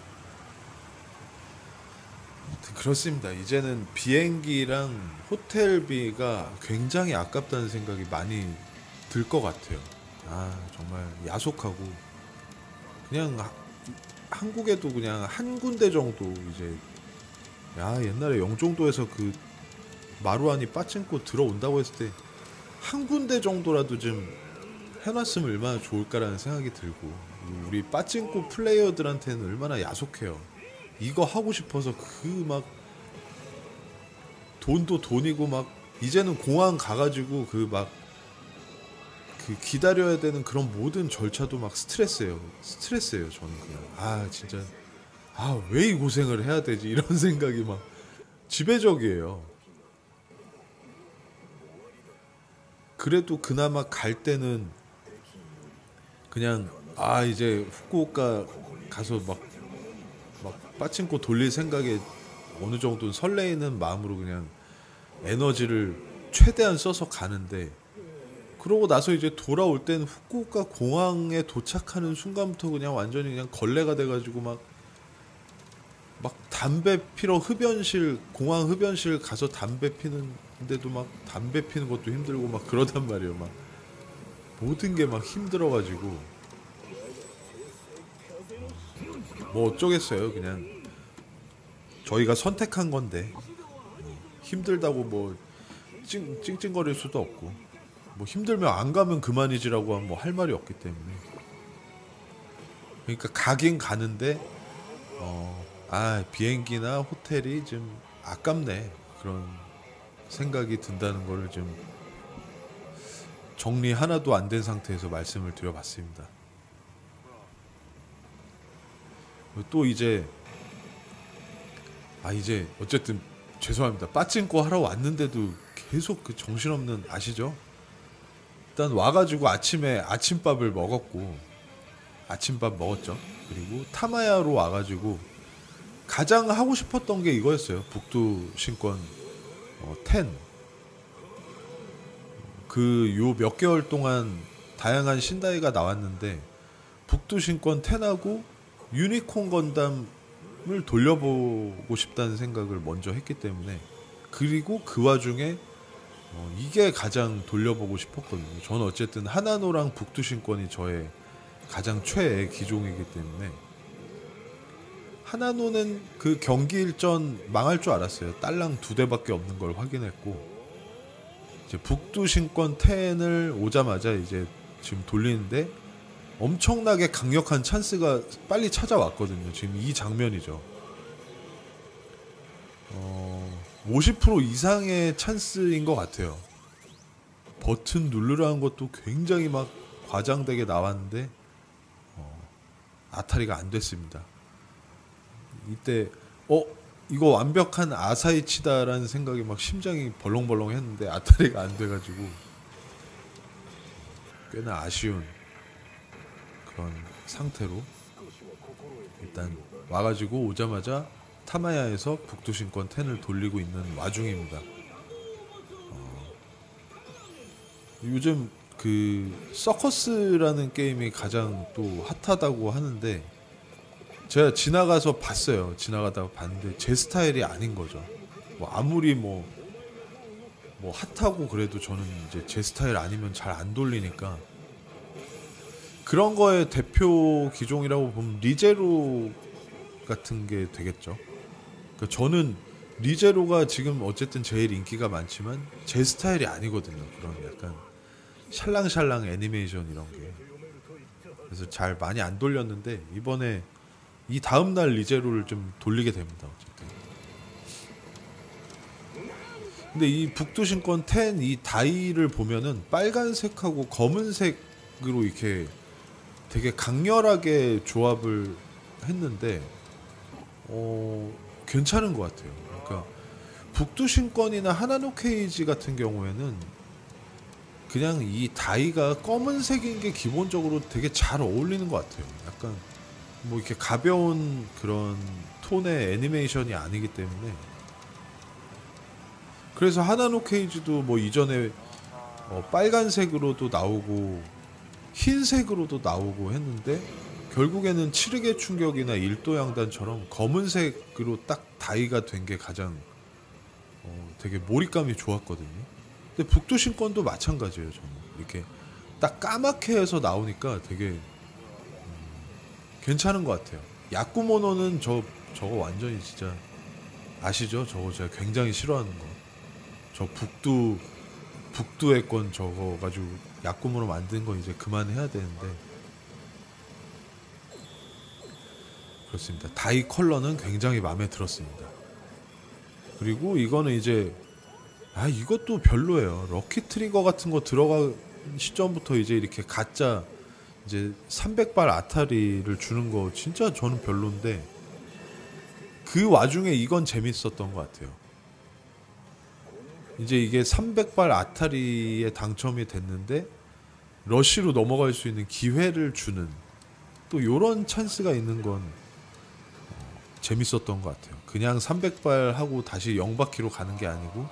그렇습니다. 이제는 비행기랑 호텔비가 굉장히 아깝다는 생각이 많이 들 것 같아요. 아, 정말 야속하고, 그냥 한국에도 그냥 한 군데 정도, 이제 옛날에 영종도에서 그 마루아니 빠찡코 들어온다고 했을 때 한 군데 정도라도 좀 해놨으면 얼마나 좋을까라는 생각이 들고, 우리 빠찡코 플레이어들한테는 얼마나 야속해요. 이거 하고 싶어서 그 막 돈도 돈이고, 막 이제는 공항 가가지고 그 기다려야 되는 그런 모든 절차도 막 스트레스예요. 저는 그냥 진짜 왜 이 고생을 해야 되지, 이런 생각이 막 지배적이에요. 그래도 그나마 갈 때는 그냥 이제 후쿠오카 가서 막 빠찡코 돌릴 생각에 어느 정도는 설레이는 마음으로 그냥 에너지를 최대한 써서 가는데, 그러고 나서 이제 돌아올 때는 후쿠오카 공항에 도착하는 순간부터 그냥 완전히 그냥 걸레가 돼가지고 막 담배 피러 공항 흡연실 가서 담배 피는데도 막 담배 피는 것도 힘들고 막 그러단 말이에요. 막 모든 게 막 힘들어가지고 뭐 어쩌겠어요. 그냥 저희가 선택한 건데 힘들다고 뭐 찡찡거릴 수도 없고, 뭐 힘들면 안 가면 그만이지라고 하면 뭐 할 말이 없기 때문에. 그러니까 가긴 가는데 비행기나 호텔이 좀 아깝네, 그런 생각이 든다는 거를 좀 정리 하나도 안 된 상태에서 말씀을 드려봤습니다. 또 이제 어쨌든 죄송합니다. 빠찡코 하러 왔는데도 계속 그 정신없는, 아시죠? 일단 와가지고 아침에 아침밥을 먹었고, 아침밥 먹었죠. 그리고 타마야로 와가지고 가장 하고 싶었던 게 이거였어요. 북두 신권 10. 요 몇 개월 동안 다양한 신다이가 나왔는데 북두 신권 10하고 유니콘 건담을 돌려보고 싶다는 생각을 먼저 했기 때문에, 그리고 그 와중에 이게 가장 돌려보고 싶었거든요. 저는 어쨌든 하나노랑 북두 신권이 저의 가장 최애 기종이기 때문에. 하나노는 그 경기 일전 망할 줄 알았어요. 딸랑 2대밖에 없는 걸 확인했고, 이제 북두 신권 10을 오자마자 이제 지금 돌리는데 엄청나게 강력한 찬스가 빨리 찾아왔거든요. 지금 이 장면이죠. 50% 이상의 찬스인 것 같아요. 버튼 누르라는 것도 굉장히 막 과장되게 나왔는데 아타리가 안 됐습니다. 이때 이거 완벽한 아사이치다라는 생각이 막 심장이 벌렁벌렁 했는데 아타리가 안 돼가지고 꽤나 아쉬운 그런 상태로 일단 와가지고 오자마자 타마야에서 북두신권 10을 돌리고 있는 와중입니다. 요즘 그 서커스라는 게임이 가장 또 핫하다고 하는데 제가 지나가서 봤어요. 지나가다가 봤는데 제 스타일이 아닌 거죠. 뭐 아무리 뭐 핫하고 그래도 저는 이제 제 스타일 아니면 잘 안 돌리니까 그런 거의 대표 기종이라고 보면 리제로 같은 게 되겠죠. 그러니까 저는 리제로가 지금 어쨌든 제일 인기가 많지만 제 스타일이 아니거든요. 그런 약간 샬랑샬랑 애니메이션 이런 게. 그래서 잘 많이 안 돌렸는데 이번에 이 다음날 리제로를 좀 돌리게 됩니다. 어쨌든. 근데 이 북두신권 10 이 다이를 보면은 빨간색하고 검은색으로 이렇게 되게 강렬하게 조합을 했는데 괜찮은 것 같아요. 그러니까 북두신권이나 하나노 케이지 같은 경우에는 그냥 이 다이가 검은색인 게 기본적으로 되게 잘 어울리는 것 같아요. 약간 뭐 이렇게 가벼운 그런 톤의 애니메이션이 아니기 때문에 그래서 하나노 케이지도 뭐 이전에 빨간색으로도 나오고 흰색으로도 나오고 했는데 결국에는 칠흑의 충격이나 일도양단처럼 검은색으로 딱 다이가 된 게 가장 되게 몰입감이 좋았거든요. 근데 북두신권도 마찬가지예요. 저는 이렇게 딱 까맣게 해서 나오니까 되게 괜찮은 것 같아요. 야쿠모노는 저거 완전히 진짜 아시죠? 저거 제가 굉장히 싫어하는 거. 저 북두의 권 저거 가지고 야쿠모노 만든 거 이제 그만해야 되는데 그렇습니다. 다이 컬러는 굉장히 마음에 들었습니다. 그리고 이거는 이제 이것도 별로예요. 럭키 트리거 같은 거 들어간 시점부터 이제 이렇게 가짜 이제 300발 아타리를 주는 거 진짜 저는 별론데 그 와중에 이건 재밌었던 것 같아요. 이제 이게 300발 아타리에 당첨이 됐는데 러쉬로 넘어갈 수 있는 기회를 주는 또 요런 찬스가 있는 건 재밌었던 것 같아요. 그냥 300발 하고 다시 0바퀴로 가는 게 아니고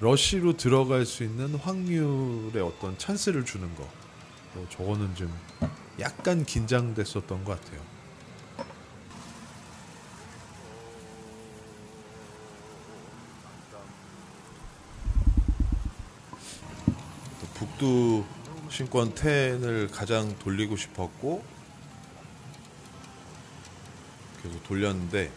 러쉬로 들어갈 수 있는 확률의 어떤 찬스를 주는 거. 저거는 좀 약간 긴장됐었던 것 같아요. 북두 신권 10을 가장 돌리고 싶었고 계속 돌렸는데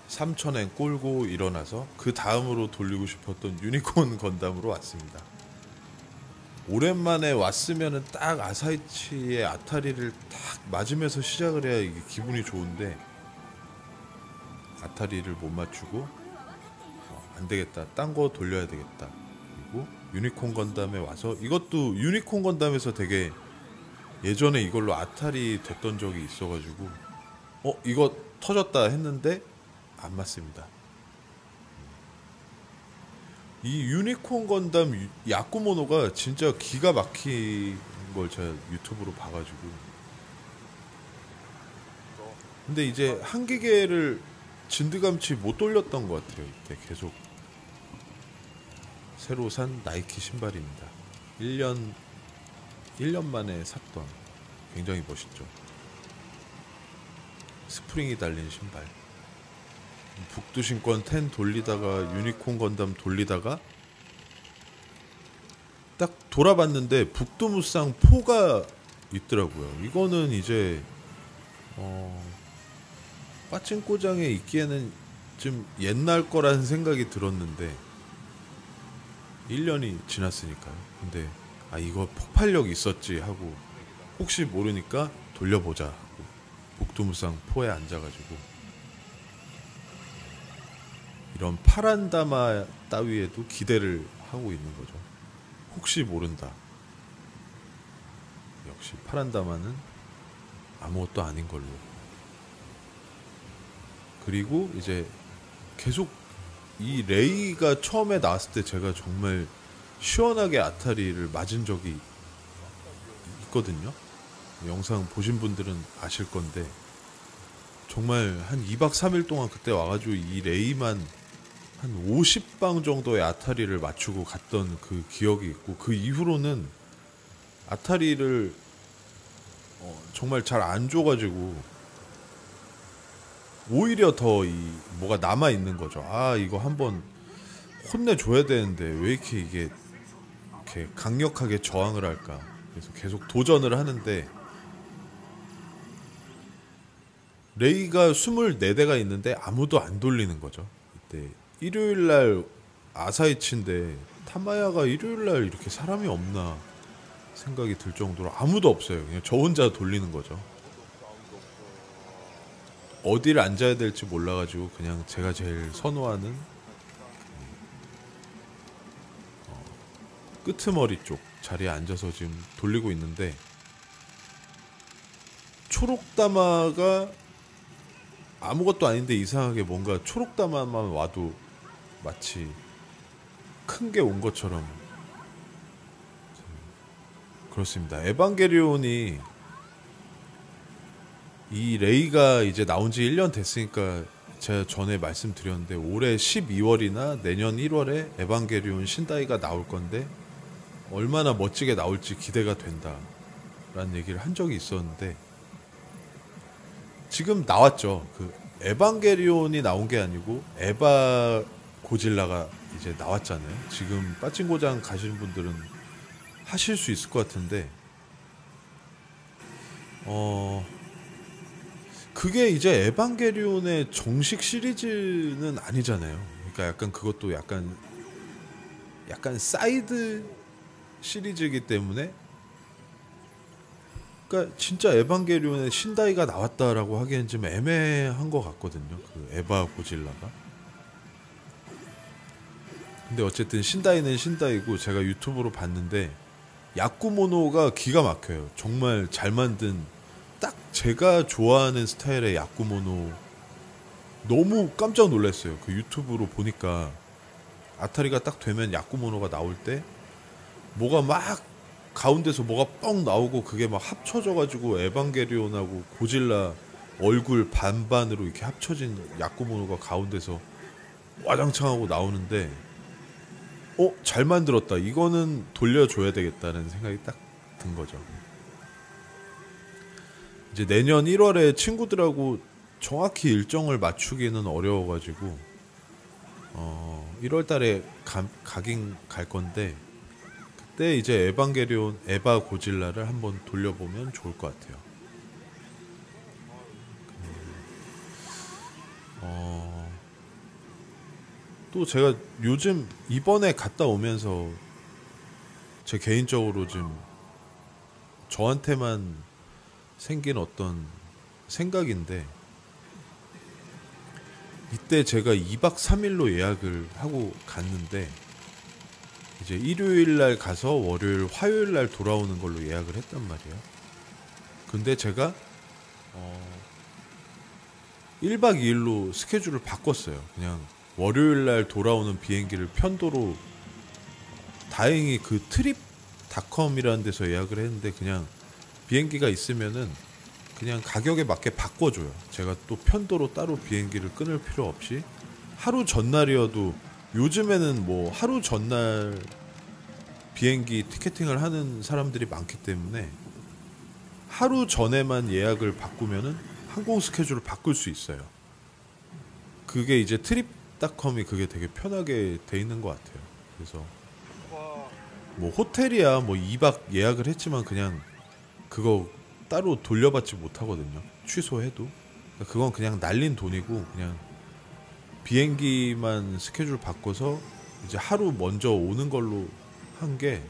13,000엔 꼴고 일어나서 그 다음으로 돌리고 싶었던 유니콘 건담으로 왔습니다. 오랜만에 왔으면은 딱 아사이치의 아타리를 딱 맞으면서 시작을 해야 이게 기분이 좋은데 아타리를 못 맞추고 안 되겠다. 딴 거 돌려야 되겠다. 그리고 유니콘 건담에 와서 이것도 유니콘 건담에서 되게 예전에 이걸로 아타리 됐던 적이 있어가지고 이거 터졌다 했는데 안 맞습니다. 이 유니콘 건담 야쿠모노가 진짜 기가 막힌 걸 제가 유튜브로 봐가지고 근데 이제 한기계를 진드감치 못 돌렸던 것 같아요. 이때 계속 새로 산 나이키 신발입니다. 1년 만에 샀던 굉장히 멋있죠. 스프링이 달린 신발. 북두신권 10 돌리다가 유니콘 건담 돌리다가 딱 돌아봤는데 북두무쌍 4가 있더라고요. 이거는 이제 빠찡꼬장에 있기에는 좀 옛날 거라는 생각이 들었는데 1년이 지났으니까요. 근데 이거 폭발력 있었지 하고 혹시 모르니까 돌려보자 하고 북두무쌍 4에 앉아가지고 이런 파란다마 따위에도 기대를 하고 있는 거죠. 혹시 모른다. 역시 파란다마는 아무것도 아닌 걸로. 그리고 이제 계속 이 레이가 처음에 나왔을 때 제가 정말 시원하게 아타리를 맞은 적이 있거든요. 영상 보신 분들은 아실 건데 정말 한 2박 3일 동안 그때 와가지고 이 레이만 한 50방 정도의 아타리를 맞추고 갔던 그 기억이 있고, 그 이후로는 아타리를 정말 잘 안 줘가지고 오히려 더 뭐가 남아 있는 거죠. 아, 이거 한번 혼내줘야 되는데 왜 이렇게 이게 이렇게 강력하게 저항을 할까. 그래서 계속 도전을 하는데, 레이가 24대가 있는데 아무도 안 돌리는 거죠. 이때 일요일날 아사이치인데 타마야가 일요일날 이렇게 사람이 없나 생각이 들 정도로 아무도 없어요. 그냥 저 혼자 돌리는 거죠. 어디를 앉아야 될지 몰라가지고 그냥 제가 제일 선호하는 끄트머리 쪽 자리에 앉아서 지금 돌리고 있는데, 초록다마가 아무것도 아닌데 이상하게 뭔가 초록다마만 와도 마치 큰 게 온 것처럼. 그렇습니다. 에반게리온이 이 레이가 이제 나온 지 1년 됐으니까 제가 전에 말씀드렸는데, 올해 12월이나 내년 1월에 에반게리온 신다이가 나올 건데 얼마나 멋지게 나올지 기대가 된다 라는 얘기를 한 적이 있었는데, 지금 나왔죠. 그 에반게리온이 나온 게 아니고 에바 고질라가 이제 나왔잖아요. 지금 빠찡고장 가시는 분들은 하실 수 있을 것 같은데, 그게 이제 에반게리온의 정식 시리즈는 아니잖아요. 그러니까 약간 그것도 약간 사이드 시리즈이기 때문에, 그러니까 진짜 에반게리온의 신다이가 나왔다라고 하기엔 좀 애매한 것 같거든요. 그 에바 고질라가. 근데 어쨌든 신다이는 신다이고, 제가 유튜브로 봤는데 야쿠모노가 기가 막혀요. 정말 잘 만든, 딱 제가 좋아하는 스타일의 야쿠모노. 너무 깜짝 놀랐어요. 그 유튜브로 보니까 아타리가 딱 되면 야쿠모노가 나올 때 뭐가 막 가운데서 뭐가 뻥 나오고, 그게 막 합쳐져가지고 에반게리온하고 고질라 얼굴 반반으로 이렇게 합쳐진 야쿠모노가 가운데서 와장창하고 나오는데, 잘 만들었다. 이거는 돌려줘야 되겠다는 생각이 딱 든 거죠. 이제 내년 1월에 친구들하고 정확히 일정을 맞추기는 어려워가지고 1월 달에 가긴 갈 건데, 그때 이제 에반게리온 에바 고질라를 한번 돌려보면 좋을 것 같아요. 또 제가 요즘 이번에 갔다 오면서 제 개인적으로 좀 저한테만 생긴 어떤 생각인데, 이때 제가 2박 3일로 예약을 하고 갔는데, 이제 일요일날 가서 월요일 화요일날 돌아오는 걸로 예약을 했단 말이에요. 근데 제가 1박 2일로 스케줄을 바꿨어요. 그냥 월요일날 돌아오는 비행기를 편도로, 다행히 그 트립닷컴이라는 데서 예약을 했는데, 그냥 비행기가 있으면은 그냥 가격에 맞게 바꿔줘요. 제가 또 편도로 따로 비행기를 끊을 필요 없이 하루 전날이어도, 요즘에는 뭐 하루 전날 비행기 티켓팅을 하는 사람들이 많기 때문에 하루 전에만 예약을 바꾸면은 항공 스케줄을 바꿀 수 있어요. 그게 이제 트립닷컴이 그게 되게 편하게 돼 있는 것 같아요. 그래서 뭐 호텔이야 뭐 2박 예약을 했지만 그냥 그거 따로 돌려받지 못하거든요. 취소해도. 그러니까 그건 그냥 날린 돈이고, 그냥 비행기만 스케줄 바꿔서 이제 하루 먼저 오는 걸로 한 게,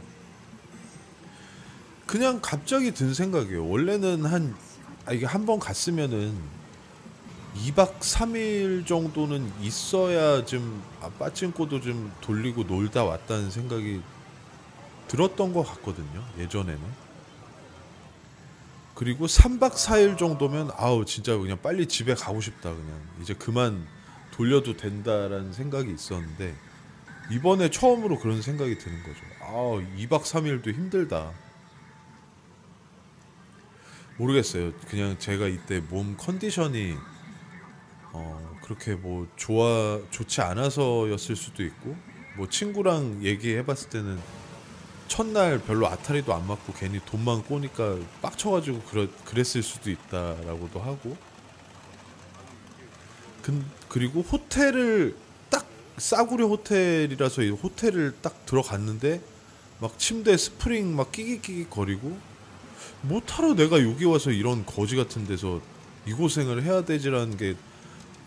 그냥 갑자기 든 생각이에요. 원래는 이게 한 번 갔으면은 2박 3일 정도는 있어야 좀 빠찡코도 좀 돌리고 놀다 왔다는 생각이 들었던 것 같거든요. 예전에는. 그리고 3박 4일 정도면 아우 진짜 그냥 빨리 집에 가고 싶다. 그냥 이제 그만 돌려도 된다라는 생각이 있었는데 이번에 처음으로 그런 생각이 드는 거죠. 아우 2박 3일도 힘들다. 모르겠어요. 그냥 제가 이때 몸 컨디션이 그렇게 뭐 좋지 않아서였을 수도 있고 뭐 친구랑 얘기해봤을 때는 첫날 별로 아타리도 안 맞고 괜히 돈만 꼬니까 빡쳐가지고 그랬을 수도 있다라고도 하고 그리고 호텔을 딱 싸구려 호텔이라서 이 호텔을 딱 들어갔는데 막 침대 스프링 막 끼깃끼깃 거리고 못하러 내가 여기 와서 이런 거지 같은 데서 이 고생을 해야 되지라는 게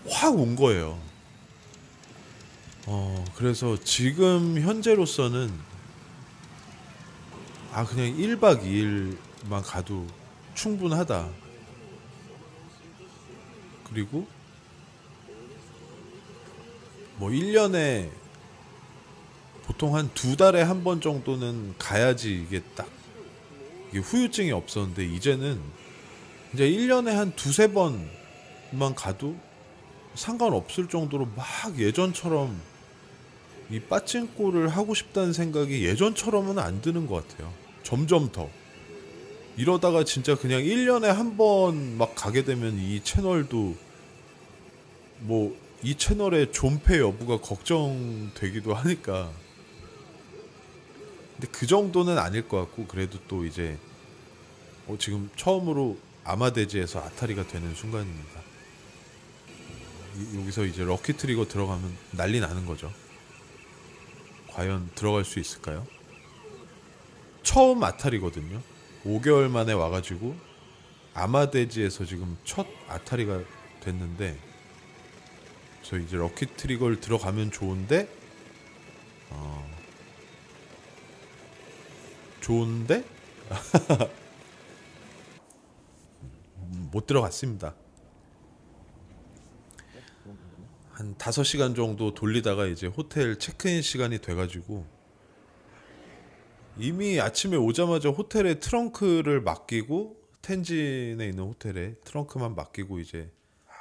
확 온 거예요. 그래서 지금 현재로서는 그냥 1박 2일만 가도 충분하다. 그리고 뭐 1년에 보통 한 2달에 한 번 정도는 가야지 이게 후유증이 없었는데 이제는 이제 1년에 한 2~3번만 가도 상관없을 정도로 막 예전처럼 이 빠찡코를 하고 싶다는 생각이 예전처럼은 안 드는 것 같아요. 점점 더. 이러다가 진짜 그냥 1년에 한 번 막 가게 되면 이 채널도 뭐 이 채널의 존폐 여부가 걱정되기도 하니까. 근데 그 정도는 아닐 것 같고 그래도 또 이제 지금 처음으로 아마데지에서 아타리가 되는 순간입니다. 여기서 이제 럭키 트리거 들어가면 난리 나는 거죠. 과연 들어갈 수 있을까요? 처음 아타리거든요. 5개월 만에 와가지고 아마데지에서 지금 첫 아타리가 됐는데 그래서 이제 럭키 트리거를 들어가면 좋은데 못 들어갔습니다. 한 5시간 정도 돌리다가 이제 호텔 체크인 시간이 돼가지고 이미 아침에 오자마자 호텔에 트렁크를 맡기고 텐진에 있는 호텔에 트렁크만 맡기고 이제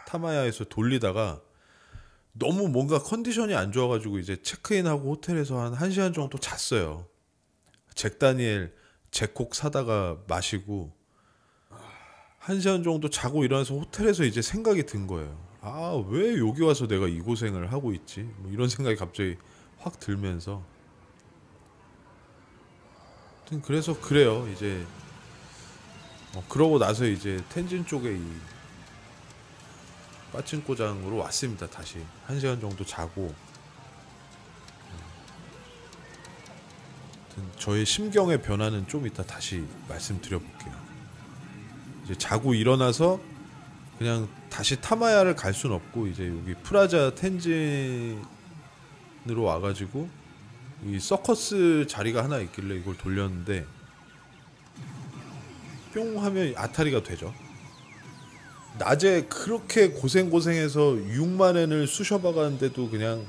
타마야에서 돌리다가 너무 뭔가 컨디션이 안 좋아가지고 이제 체크인하고 호텔에서 한 1시간 정도 잤어요. 잭다니엘 잭콕 사다가 마시고 1시간 정도 자고 일어나서 호텔에서 이제 생각이 든 거예요. 왜 여기 와서 내가 이 고생을 하고 있지? 뭐 이런 생각이 갑자기 확 들면서 그래서 그래요. 이제 그러고 나서 이제 텐진 쪽에 이 빠찡코장으로 왔습니다. 다시 1시간 정도 자고 저의 심경의 변화는 좀 이따 다시 말씀드려볼게요. 이제 자고 일어나서 그냥 다시 타마야를 갈 순 없고 이제 여기 프라자 텐진으로 와가지고 이 서커스 자리가 하나 있길래 이걸 돌렸는데 뿅 하면 아타리가 되죠. 낮에 그렇게 고생해서 6만엔을 쑤셔박았는데도 그냥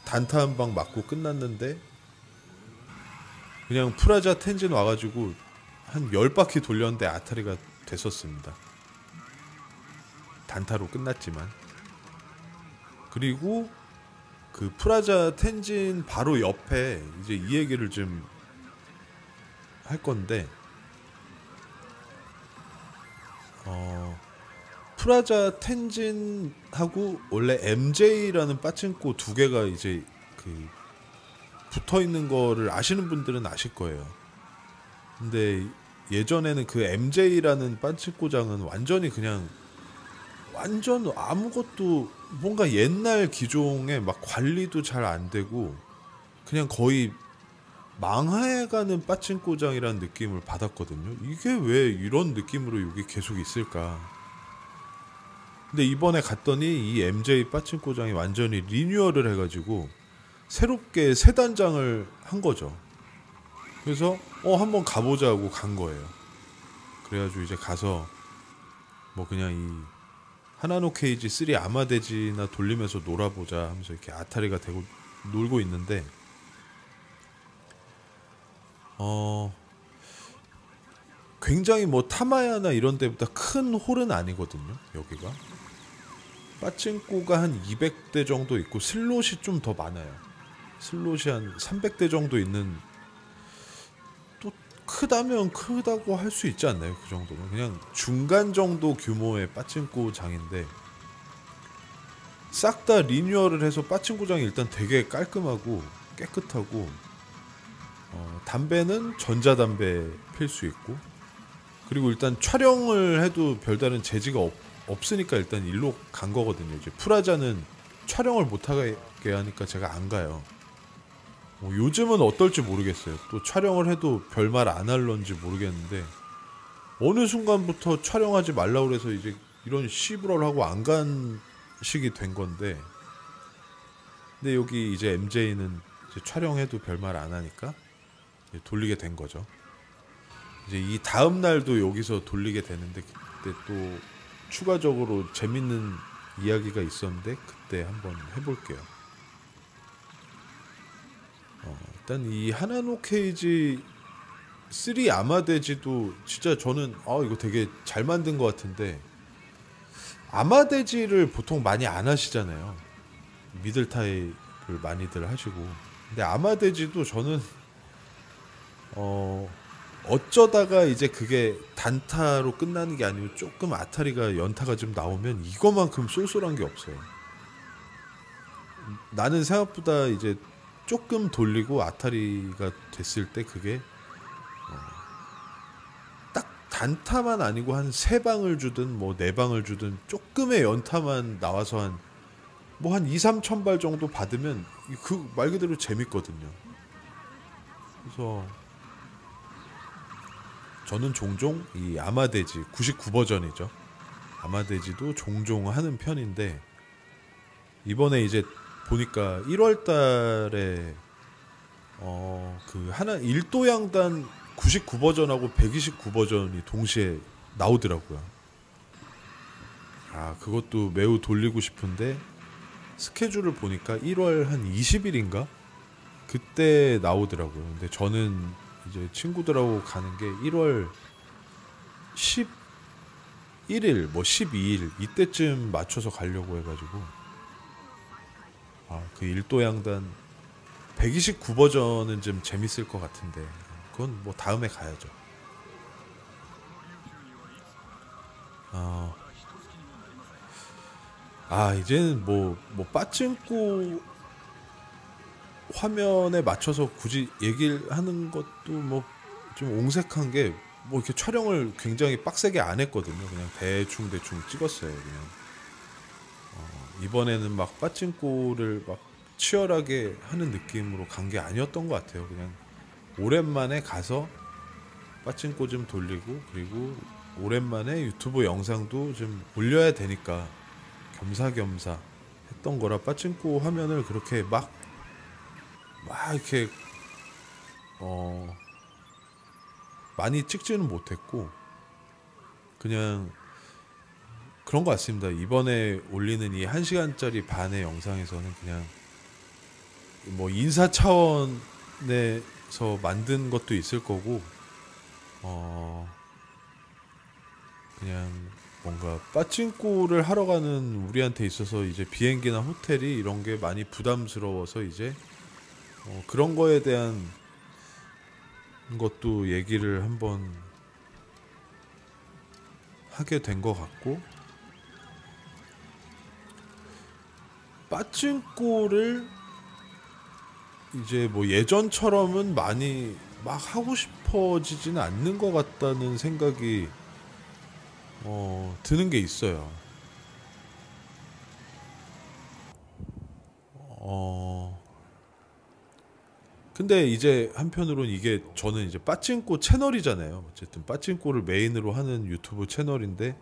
단타 한 방 맞고 끝났는데 그냥 프라자 텐진 와가지고 한 10바퀴 돌렸는데 아타리가 됐었습니다. 단타로 끝났지만. 그리고 그 프라자 텐진 바로 옆에 이제 이 얘기를 좀 할 건데 프라자 텐진하고 원래 MJ라는 빠찡코 두 개가 이제 그 붙어 있는 거를 아시는 분들은 아실 거예요. 근데 예전에는 그 MJ라는 빠찡코장은 완전 아무것도 뭔가 옛날 기종에 막 관리도 잘 안 되고 그냥 거의 망해가는 빠찡코장이라는 느낌을 받았거든요. 이게 왜 이런 느낌으로 여기 계속 있을까? 근데 이번에 갔더니 이 MJ 빠찡코장이 완전히 리뉴얼을 해가지고 새롭게 새 단장을 한 거죠. 그래서 한번 가보자고 간 거예요. 그래가지고 이제 가서 뭐 그냥 이 하나노 케이지 3 아마데지나 돌리면서 놀아보자 하면서 이렇게 아타리가 되고 놀고 있는데 굉장히 뭐 타마야나 이런 데보다 큰 홀은 아니거든요. 여기가 빠찡코가 한 200대 정도 있고 슬롯이 좀 더 많아요. 슬롯이 한 300대 정도 있는, 또 크다면 크다고 할 수 있지 않나요? 그 정도면 그냥 중간 정도 규모의 빠찡코 장인데 싹 다 리뉴얼을 해서 빠찡코장이 일단 되게 깔끔하고 깨끗하고 담배는 전자담배 필 수 있고, 그리고 일단 촬영을 해도 별다른 제지가 없으니까 일단 일로 간 거거든요. 이제 프라자는 촬영을 못하게 하니까 제가 안 가요. 요즘은 어떨지 모르겠어요. 또 촬영을 해도 별말 안 할런지 모르겠는데 어느 순간부터 촬영하지 말라고 그래서 이제 이런 씨부럴 하고 안 간 식이 된 건데, 근데 여기 이제 MJ는 이제 촬영해도 별말 안 하니까 돌리게 된 거죠. 이제 이 다음 날도 여기서 돌리게 되는데 그때 또 추가적으로 재밌는 이야기가 있었는데 그때 한번 해볼게요. 일단 이 하나노 케이지 3 아마데지도 진짜 저는 이거 되게 잘 만든 것 같은데, 아마데지를 보통 많이 안 하시잖아요. 미들 타입을 많이들 하시고. 근데 아마데지도 저는 어쩌다가 이제 그게 단타로 끝나는 게 아니고 조금 아타리가 연타가 좀 나오면 이거만큼 쏠쏠한 게 없어요. 나는 생각보다 이제 조금 돌리고 아타리가 됐을 때 그게 딱 단타만 아니고 한 3방을 주든 뭐 4방을 주든 조금의 연타만 나와서 한 2, 3천 발 정도 받으면 그 말 그대로 재밌거든요. 그래서 저는 종종 이 아마데지 99버전이죠. 아마데지도 종종 하는 편인데, 이번에 이제 보니까 1월 달에 그 하나 1도양단 99버전하고 129버전이 동시에 나오더라고요. 그것도 매우 돌리고 싶은데 스케줄을 보니까 1월 한 20일인가? 그때 나오더라고요. 근데 저는 이제 친구들하고 가는 게 1월 11일, 뭐 12일 이때쯤 맞춰서 가려고 해가지고 그 1도 양단 129버전은 좀 재밌을 것 같은데 그건 뭐 다음에 가야죠. 이제는 뭐 빠찡코 화면에 맞춰서 굳이 얘기를 하는 것도 뭐 좀 옹색한 게, 뭐 이렇게 촬영을 굉장히 빡세게 안 했거든요. 그냥 대충 찍었어요. 그냥 이번에는 막 빠찡코를 막 치열하게 하는 느낌으로 간 게 아니었던 것 같아요. 그냥 오랜만에 가서 빠찡코 좀 돌리고, 그리고 오랜만에 유튜브 영상도 좀 올려야 되니까 겸사겸사 했던 거라 빠찡코 화면을 그렇게 막 이렇게 많이 찍지는 못했고 그냥 그런 것 같습니다. 이번에 올리는 이 1시간짜리 반의 영상에서는 그냥 뭐 인사 차원에서 만든 것도 있을 거고 그냥 뭔가 빠찡코를 하러 가는 우리한테 있어서 이제 비행기나 호텔이 이런 게 많이 부담스러워서 이제 그런 거에 대한 것도 얘기를 한번 하게 된 것 같고, 빠찡코를 이제 뭐 예전처럼은 많이 막 하고 싶어지지는 않는 것 같다는 생각이 드는 게 있어요. 근데 이제 한편으로는 이게 저는 이제 빠찡코 채널이잖아요. 어쨌든 빠찡코를 메인으로 하는 유튜브 채널인데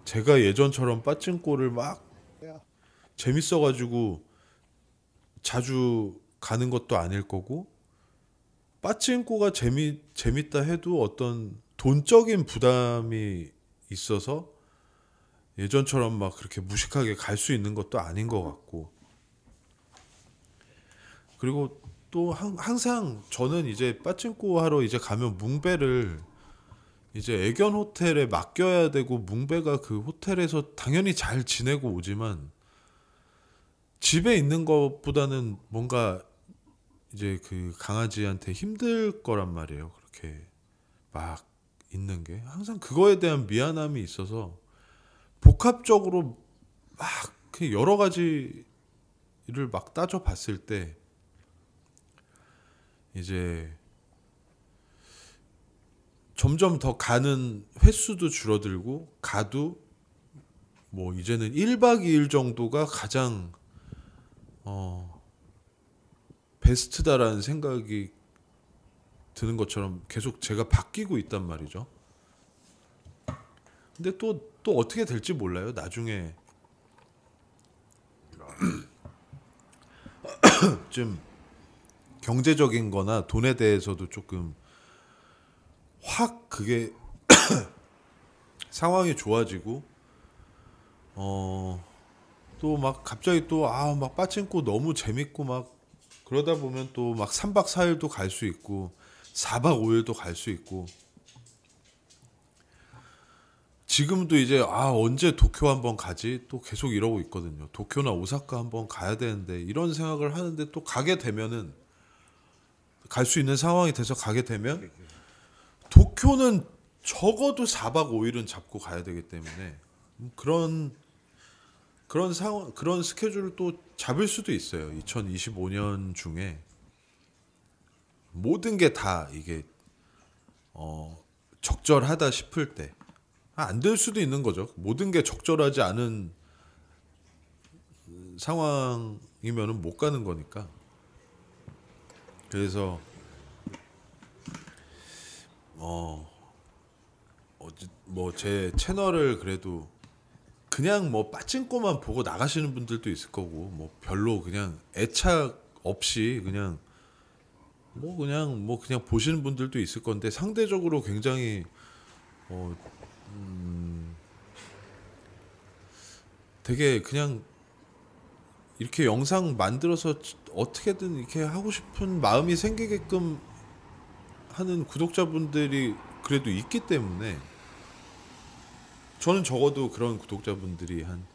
제가 예전처럼 빠찡코를 막 재밌어가지고 자주 가는 것도 아닐 거고, 빠찡코가 재밌다 해도 어떤 돈적인 부담이 있어서 예전처럼 막 그렇게 무식하게 갈 수 있는 것도 아닌 것 같고. 그리고 또 항상 저는 이제 빠찡코 하러 이제 가면 뭉베를 이제 애견 호텔에 맡겨야 되고, 뭉베가 그 호텔에서 당연히 잘 지내고 오지만 집에 있는 것보다는 뭔가 이제 그 강아지한테 힘들 거란 말이에요. 그렇게 막 있는 게 항상 그거에 대한 미안함이 있어서 복합적으로 막 그 여러 가지를 막 따져 봤을 때 이제 점점 더 가는 횟수도 줄어들고, 가도 뭐 이제는 1박 2일 정도가 가장 베스트다라는 생각이 드는 것처럼 계속 제가 바뀌고 있단 말이죠. 근데 또 어떻게 될지 몰라요. 나중에 좀 경제적인 거나 돈에 대해서도 조금 확 그게 상황이 좋아지고, 또 막 갑자기 또 막 빠찡코 너무 재밌고 막 그러다 보면 또 막 3박 4일도 갈 수 있고 4박 5일도 갈 수 있고. 지금도 이제 언제 도쿄 한번 가지 또 계속 이러고 있거든요. 도쿄나 오사카 한번 가야 되는데, 이런 생각을 하는데 또 가게 되면은, 갈 수 있는 상황이 돼서 가게 되면 도쿄는 적어도 4박 5일은 잡고 가야 되기 때문에 그런 상황, 그런 스케줄을 또 잡을 수도 있어요. 2025년 중에 모든 게 다 이게 적절하다 싶을 때 안 될 수도 있는 거죠. 모든 게 적절하지 않은 상황이면은 못 가는 거니까. 그래서 뭐 제 채널을 그래도 그냥 뭐 빠찡코만 보고 나가시는 분들도 있을 거고, 뭐 별로 그냥 애착 없이 그냥 그냥 보시는 분들도 있을 건데, 상대적으로 굉장히 되게 그냥 이렇게 영상 만들어서 어떻게든 이렇게 하고 싶은 마음이 생기게끔 하는 구독자분들이 그래도 있기 때문에, 저는 적어도 그런 구독자분들이 한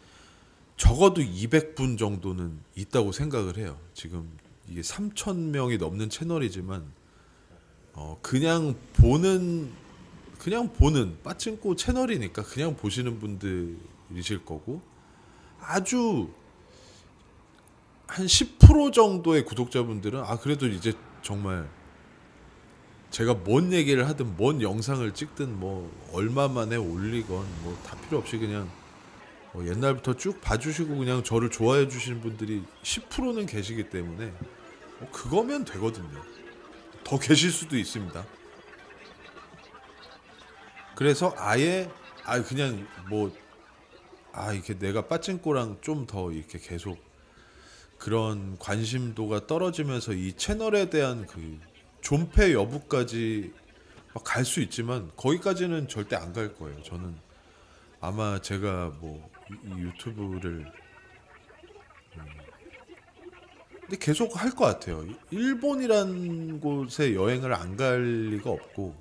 적어도 200분 정도는 있다고 생각을 해요. 지금 이게 3,000명이 넘는 채널이지만 그냥 보는 빠찡코 채널이니까 그냥 보시는 분들이실 거고, 아주 한 10% 정도의 구독자분들은 그래도 이제 정말 제가 뭔 얘기를 하든 뭔 영상을 찍든 뭐 얼마 만에 올리건 뭐 다 필요 없이 그냥 옛날부터 쭉 봐주시고 그냥 저를 좋아해 주시는 분들이 10%는 계시기 때문에 그거면 되거든요. 더 계실 수도 있습니다. 그래서 아예 그냥 뭐 이렇게 내가 빠찡코랑 좀 더 이렇게 계속 그런 관심도가 떨어지면서 이 채널에 대한 그 존폐 여부까지 갈 수 있지만, 거기까지는 절대 안 갈 거예요. 저는 아마 제가 뭐 이 유튜브를 근데 계속 할 것 같아요. 일본이란 곳에 여행을 안 갈 리가 없고,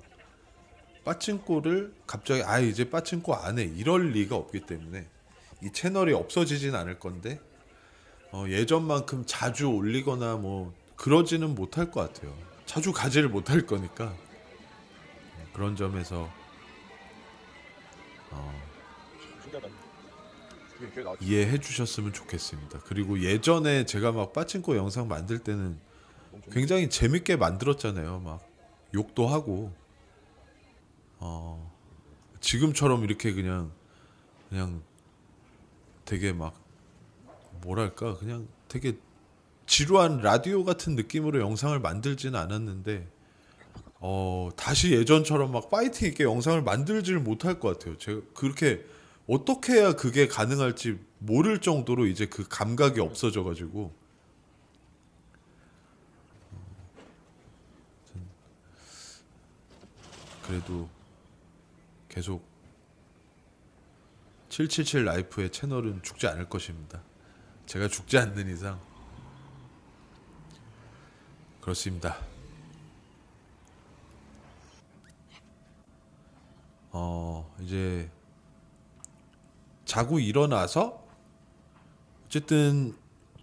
빠찡코를 갑자기 이제 빠찡코 안 해 이럴 리가 없기 때문에 이 채널이 없어지진 않을 건데, 예전만큼 자주 올리거나 뭐 그러지는 못할 것 같아요. 자주 가지를 못할 거니까. 그런 점에서 이해해 주셨으면 좋겠습니다. 그리고 예전에 제가 막 빠찡코 영상 만들 때는 굉장히 재밌게 만들었잖아요. 막 욕도 하고 지금처럼 이렇게 그냥 되게 막 뭐랄까 그냥 되게 지루한 라디오 같은 느낌으로 영상을 만들지는 않았는데, 다시 예전처럼 막 파이팅 있게 영상을 만들지를 못할 것 같아요. 제가 그렇게 어떻게 해야 그게 가능할지 모를 정도로 이제 그 감각이 없어져가지고. 그래도 계속 777 라이프의 채널은 죽지 않을 것입니다. 제가 죽지 않는 이상. 그렇습니다. 이제 자고 일어나서 어쨌든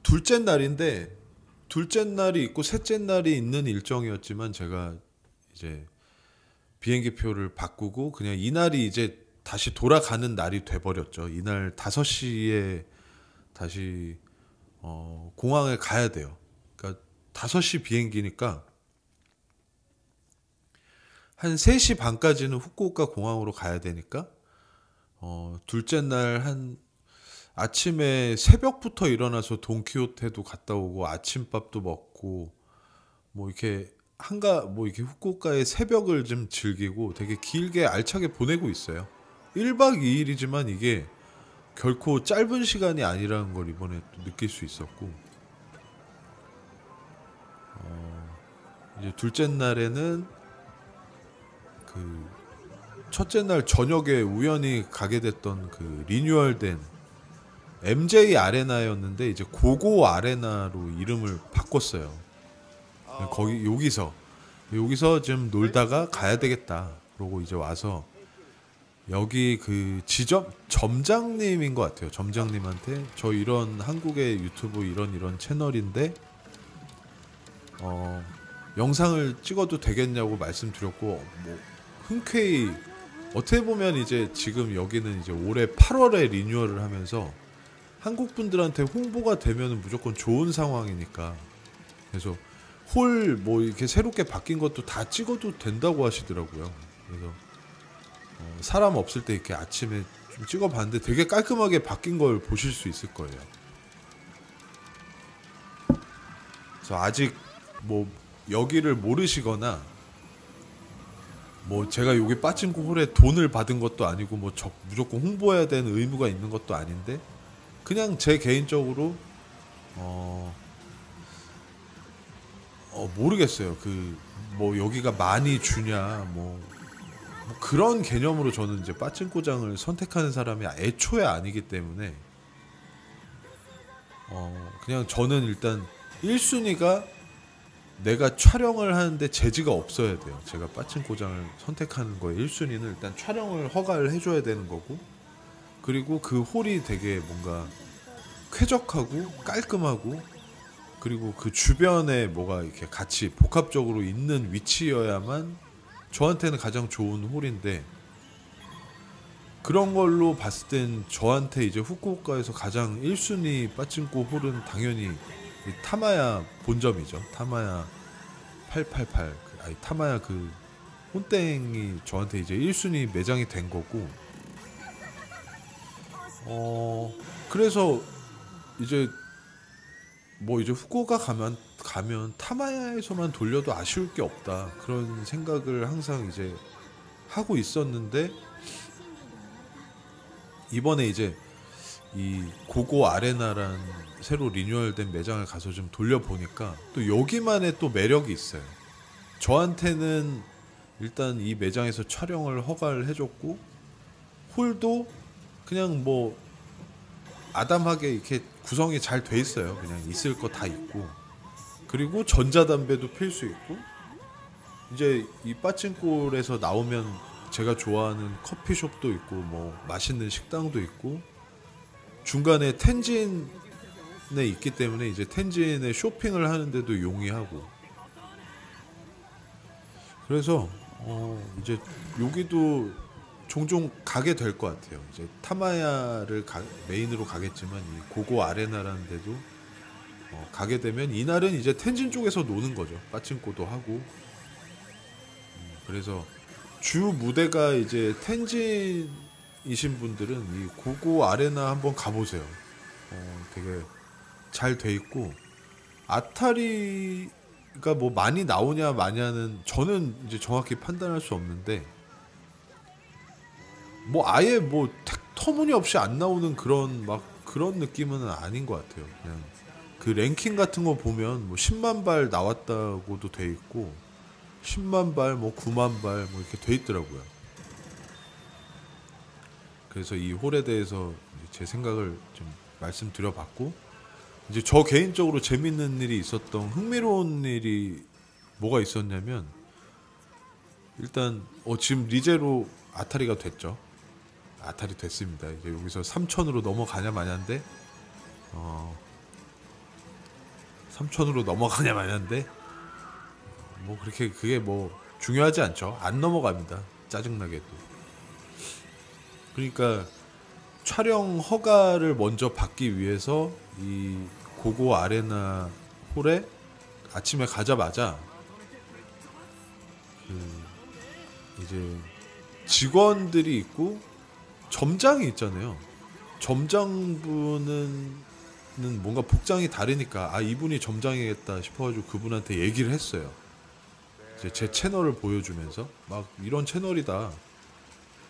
둘째 날인데, 둘째 날이 있고 셋째 날이 있는 일정이었지만 제가 이제 비행기표를 바꾸고 그냥 이날이 이제 다시 돌아가는 날이 돼버렸죠. 이날 5시에 다시 공항에 가야 돼요. 그러니까 5시 비행기니까 한 3시 반까지는 후쿠오카 공항으로 가야 되니까 둘째 날 한 아침에 새벽부터 일어나서 돈키호테도 갔다 오고 아침밥도 먹고 뭐 이렇게 이렇게 후쿠오카의 새벽을 좀 즐기고 되게 길게 알차게 보내고 있어요. 1박 2일이지만 이게 결코 짧은 시간이 아니라는 걸 이번에 또 느낄 수 있었고, 이제 둘째 날에는 그 첫째 날 저녁에 우연히 가게 됐던 그 리뉴얼된 MJ 아레나였는데 이제 고고 아레나로 이름을 바꿨어요. 거기 여기서 좀 놀다가 가야 되겠다. 그러고 이제 와서 여기 그 점장님인 것 같아요. 점장님한테 저 이런 한국의 유튜브 이런 채널인데 영상을 찍어도 되겠냐고 말씀드렸고, 뭐 흔쾌히 어떻게 보면 이제 지금 여기는 이제 올해 8월에 리뉴얼을 하면서 한국 분들한테 홍보가 되면 무조건 좋은 상황이니까, 그래서 홀 뭐 이렇게 새롭게 바뀐 것도 다 찍어도 된다고 하시더라고요. 그래서 사람 없을 때 이렇게 아침에 좀 찍어봤는데 되게 깔끔하게 바뀐 걸 보실 수 있을 거예요. 그래서 아직 뭐 여기를 모르시거나 뭐 제가 여기 빠친코 홀에 돈을 받은 것도 아니고 뭐 무조건 홍보해야 되는 의무가 있는 것도 아닌데, 그냥 제 개인적으로 모르겠어요. 그 뭐 여기가 많이 주냐 뭐 그런 개념으로 저는 이제 빠친코장을 선택하는 사람이 애초에 아니기 때문에 그냥 저는 일단 1순위가 내가 촬영을 하는데 재지가 없어야 돼요. 제가 빠친코장을 선택하는 거에 1순위는 일단 촬영을 허가를 해줘야 되는 거고, 그리고 그 홀이 되게 뭔가 쾌적하고 깔끔하고, 그리고 그 주변에 뭐가 이렇게 같이 복합적으로 있는 위치여야만 저한테는 가장 좋은 홀인데, 그런 걸로 봤을 땐 저한테 이제 후쿠오카에서 가장 1순위 빠친코 홀은 당연히 타마야 본점이죠. 타마야 888, 타마야 그 혼땡이 저한테 이제 1순위 매장이 된 거고, 그래서 이제 뭐 이제 후쿠오카 가면 타마야에서만 돌려도 아쉬울 게 없다, 그런 생각을 항상 이제 하고 있었는데, 이번에 이제 이 고고 아레나란 새로 리뉴얼된 매장을 가서 좀 돌려보니까 또 여기만의 또 매력이 있어요. 저한테는 일단 이 매장에서 촬영을 허가를 해줬고, 홀도 그냥 뭐 아담하게 이렇게 구성이 잘 돼 있어요. 그냥 있을 거 다 있고, 그리고 전자담배도 필 수 있고, 이제 이 빠친콜에서 나오면 제가 좋아하는 커피숍도 있고 뭐 맛있는 식당도 있고, 중간에 텐진에 있기 때문에 이제 텐진에 쇼핑을 하는데도 용이하고, 그래서 이제 여기도 종종 가게 될 것 같아요. 이제 타마야를 메인으로 가겠지만 이 고고 아레나라는 데도 가게 되면 이날은 이제 텐진 쪽에서 노는 거죠. 빠친코도 하고. 그래서 주 무대가 이제 텐진이신 분들은 이 고고 아레나 한번 가보세요. 되게 잘 돼 있고, 아타리가 뭐 많이 나오냐 마냐는 저는 이제 정확히 판단할 수 없는데, 뭐 아예 뭐 터무니없이 안 나오는 그런 느낌은 아닌 것 같아요. 그냥 그 랭킹 같은 거 보면 뭐 10만 발 나왔다고도 돼 있고, 10만 발, 뭐 9만 발 뭐 이렇게 돼 있더라고요. 그래서 이 홀에 대해서 제 생각을 좀 말씀드려봤고, 이제 저 개인적으로 재밌는 일이 있었던 흥미로운 일이 뭐가 있었냐면, 일단 지금 리제로 아타리가 됐죠. 아타리 됐습니다. 이제 여기서 3천으로 넘어가냐 마냐인데 3천으로 넘어가냐 마냐인데 뭐 그렇게 그게 뭐 중요하지 않죠. 안 넘어갑니다. 짜증나게도. 그러니까 촬영 허가를 먼저 받기 위해서 이 고고 아레나 홀에 아침에 가자마자 이제 직원들이 있고 점장이 있잖아요. 점장분은 뭔가 복장이 다르니까 이분이 점장이겠다 싶어가지고 그분한테 얘기를 했어요. 이제 제 채널을 보여주면서 막 이런 채널이다.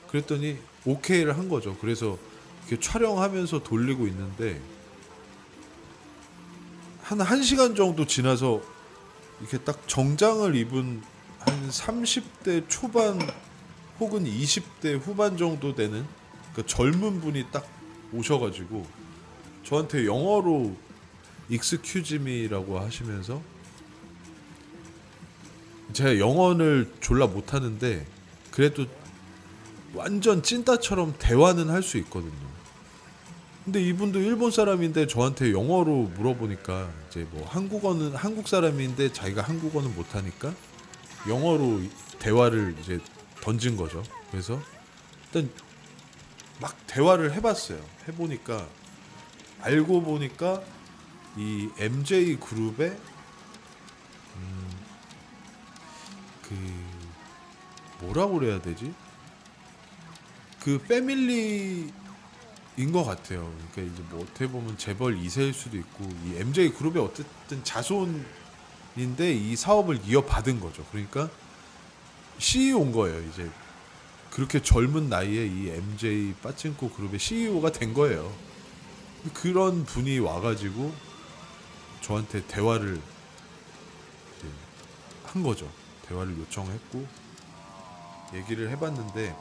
그랬더니 오케이를 한 거죠. 그래서 이렇게 촬영하면서 돌리고 있는데 한 1시간 정도 지나서 이렇게 딱 정장을 입은 한 30대 초반 혹은 20대 후반 정도 되는 그 젊은 분이 딱 오셔가지고 저한테 영어로 excuse me라고 하시면서, 제가 영어를 졸라 못하는데 그래도 완전 찐따처럼 대화는 할 수 있거든요. 근데 이분도 일본 사람인데 저한테 영어로 물어보니까 이제 뭐 한국어는 한국 사람인데 자기가 한국어는 못하니까 영어로 대화를 이제 던진 거죠. 그래서 일단 막 대화를 해봤어요. 해보니까 알고 보니까 이 MJ 그룹의 그 뭐라고 그래야 되지? 그 패밀리인 것 같아요. 그러니까 이제 뭐 어떻게 보면 재벌 2세일 수도 있고, 이 MJ 그룹의 어쨌든 자손인데 이 사업을 이어받은 거죠. 그러니까 CEO인 거예요. 이제 그렇게 젊은 나이에 이 MJ 빠찡코 그룹의 CEO가 된 거예요. 그런 분이 와가지고 저한테 대화를 한 거죠. 대화를 요청했고 얘기를 해봤는데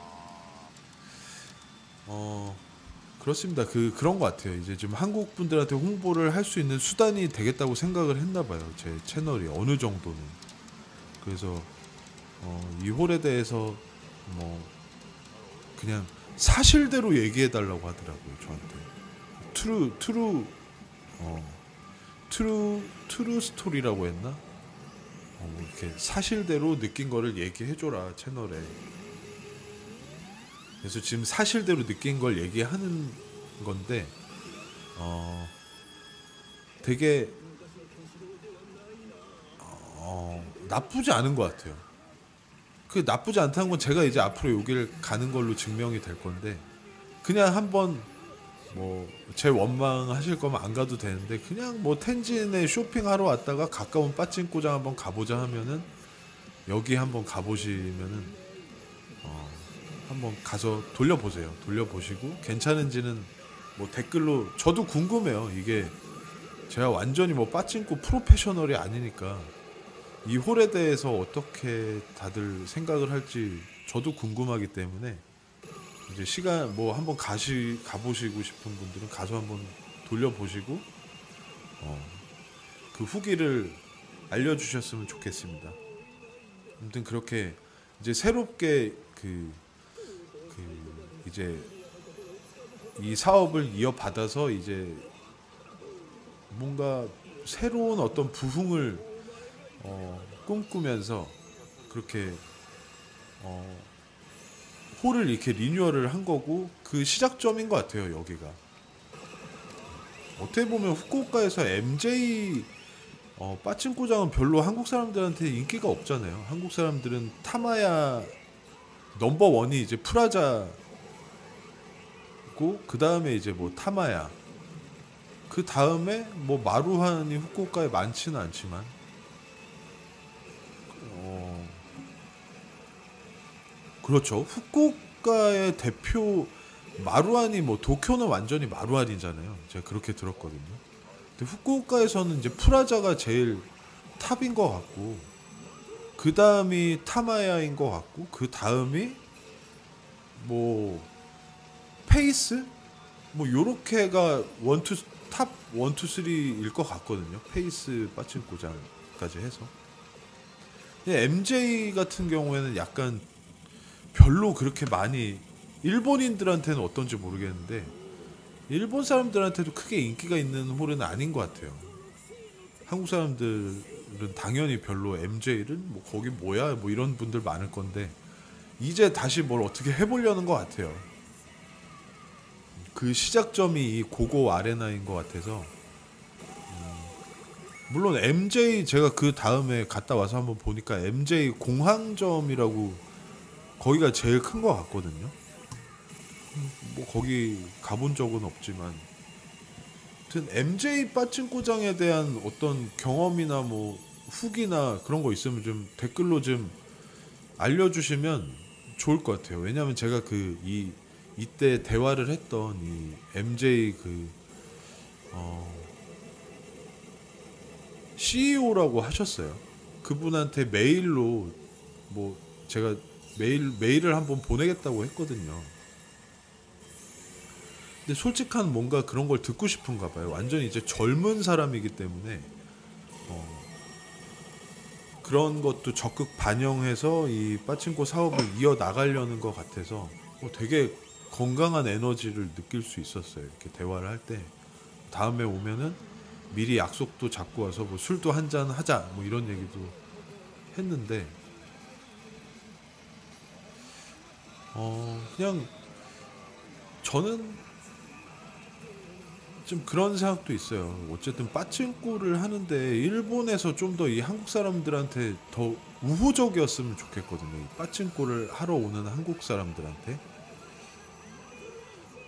그렇습니다. 그런 것 같아요. 이제 좀 한국 분들한테 홍보를 할 수 있는 수단이 되겠다고 생각을 했나봐요. 제 채널이 어느 정도는. 그래서 이 홀에 대해서 뭐 그냥 사실대로 얘기해달라고 하더라고요. 저한테 트루 스토리라고 했나? 이렇게 사실대로 느낀 거를 얘기해줘라 채널에. 그래서 지금 사실대로 느낀 걸 얘기하는 건데 되게 나쁘지 않은 것 같아요. 그 나쁘지 않다는 건 제가 이제 앞으로 여기를 가는 걸로 증명이 될 건데, 그냥 한번 뭐 제 원망하실 거면 안 가도 되는데 그냥 뭐 텐진에 쇼핑하러 왔다가 가까운 빠찡코장 한번 가보자 하면은 여기 한번 가보시면은 한번 가서 돌려보세요. 돌려보시고 괜찮은지는 뭐 댓글로, 저도 궁금해요. 이게 제가 완전히 뭐 빠찡코 프로페셔널이 아니니까 이 홀에 대해서 어떻게 다들 생각을 할지 저도 궁금하기 때문에 이제 시간 뭐 한번 가보시고 싶은 분들은 가서 한번 돌려보시고 그 후기를 알려주셨으면 좋겠습니다. 아무튼 그렇게 이제 새롭게 이제 이 사업을 이어받아서 이제 뭔가 새로운 어떤 부흥을 꿈꾸면서 그렇게 홀을 이렇게 리뉴얼을 한 거고, 그 시작점인 것 같아요. 여기가 어떻게 보면 후쿠오카에서 MJ 빠찡코장은 별로 한국 사람들한테 인기가 없잖아요. 한국 사람들은 타마야 넘버원이 이제 프라자고, 그 다음에 이제 뭐 타마야, 그 다음에 뭐 마루한이 후쿠오카에 많지는 않지만 그렇죠. 후쿠오카의 대표 마루한이, 뭐 도쿄는 완전히 마루한이잖아요. 제가 그렇게 들었거든요. 근데 후쿠오카에서는 이제 프라자가 제일 탑인 것 같고, 그 다음이 타마야인 것 같고, 그 다음이 뭐 페이스 뭐 요렇게가 원투 탑 원투 쓰리일 것 같거든요. 페이스 빠친코장까지 해서. MJ 같은 경우에는 약간 별로 그렇게 많이 일본인들한테는 어떤지 모르겠는데 일본 사람들한테도 크게 인기가 있는 홀은 아닌 것 같아요. 한국 사람들은 당연히 별로 MJ를 뭐 거기 뭐야 뭐 이런 분들 많을 건데 이제 다시 뭘 어떻게 해보려는 것 같아요. 그 시작점이 이 고고 아레나인 것 같아서 물론 MJ 제가 그 다음에 갔다 와서 한번 보니까 MJ 공항점이라고 거기가 제일 큰 것 같거든요. 뭐 거기 가본 적은 없지만 하여튼 MJ 빠친코장에 대한 어떤 경험이나 뭐 후기나 그런 거 있으면 좀 댓글로 좀 알려주시면 좋을 것 같아요. 왜냐하면 제가 이때 대화를 했던 이 MJ CEO라고 하셨어요. 그분한테 메일로 뭐 제가 메일을 한번 보내겠다고 했거든요. 근데 솔직한 뭔가 그런 걸 듣고 싶은가 봐요. 완전히 이제 젊은 사람이기 때문에 그런 것도 적극 반영해서 이 빠친코 사업을 이어 나가려는 것 같아서 되게 건강한 에너지를 느낄 수 있었어요. 이렇게 대화를 할 때 다음에 오면은 미리 약속도 잡고 와서 뭐 술도 한잔 하자 뭐 이런 얘기도 했는데 그냥 저는 좀 그런 생각도 있어요. 어쨌든 빠친코를 하는데 일본에서 좀 더 이 한국 사람들한테 더 우호적이었으면 좋겠거든요. 이 빠친코를 하러 오는 한국 사람들한테.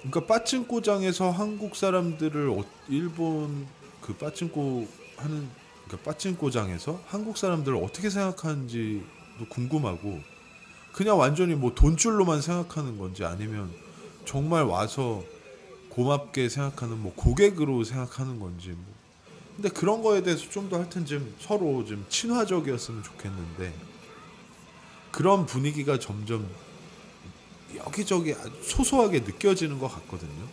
그러니까 빠친코장에서 한국 사람들을 일본 그 빠친코 하는 그러니까 빠친코장에서 한국 사람들을 어떻게 생각하는지도 궁금하고 그냥 완전히 뭐 돈줄로만 생각하는 건지 아니면 정말 와서 고맙게 생각하는 뭐 고객으로 생각하는 건지 뭐. 근데 그런 거에 대해서 좀 더 하여튼 좀 서로 좀 친화적이었으면 좋겠는데 그런 분위기가 점점 여기저기 소소하게 느껴지는 것 같거든요.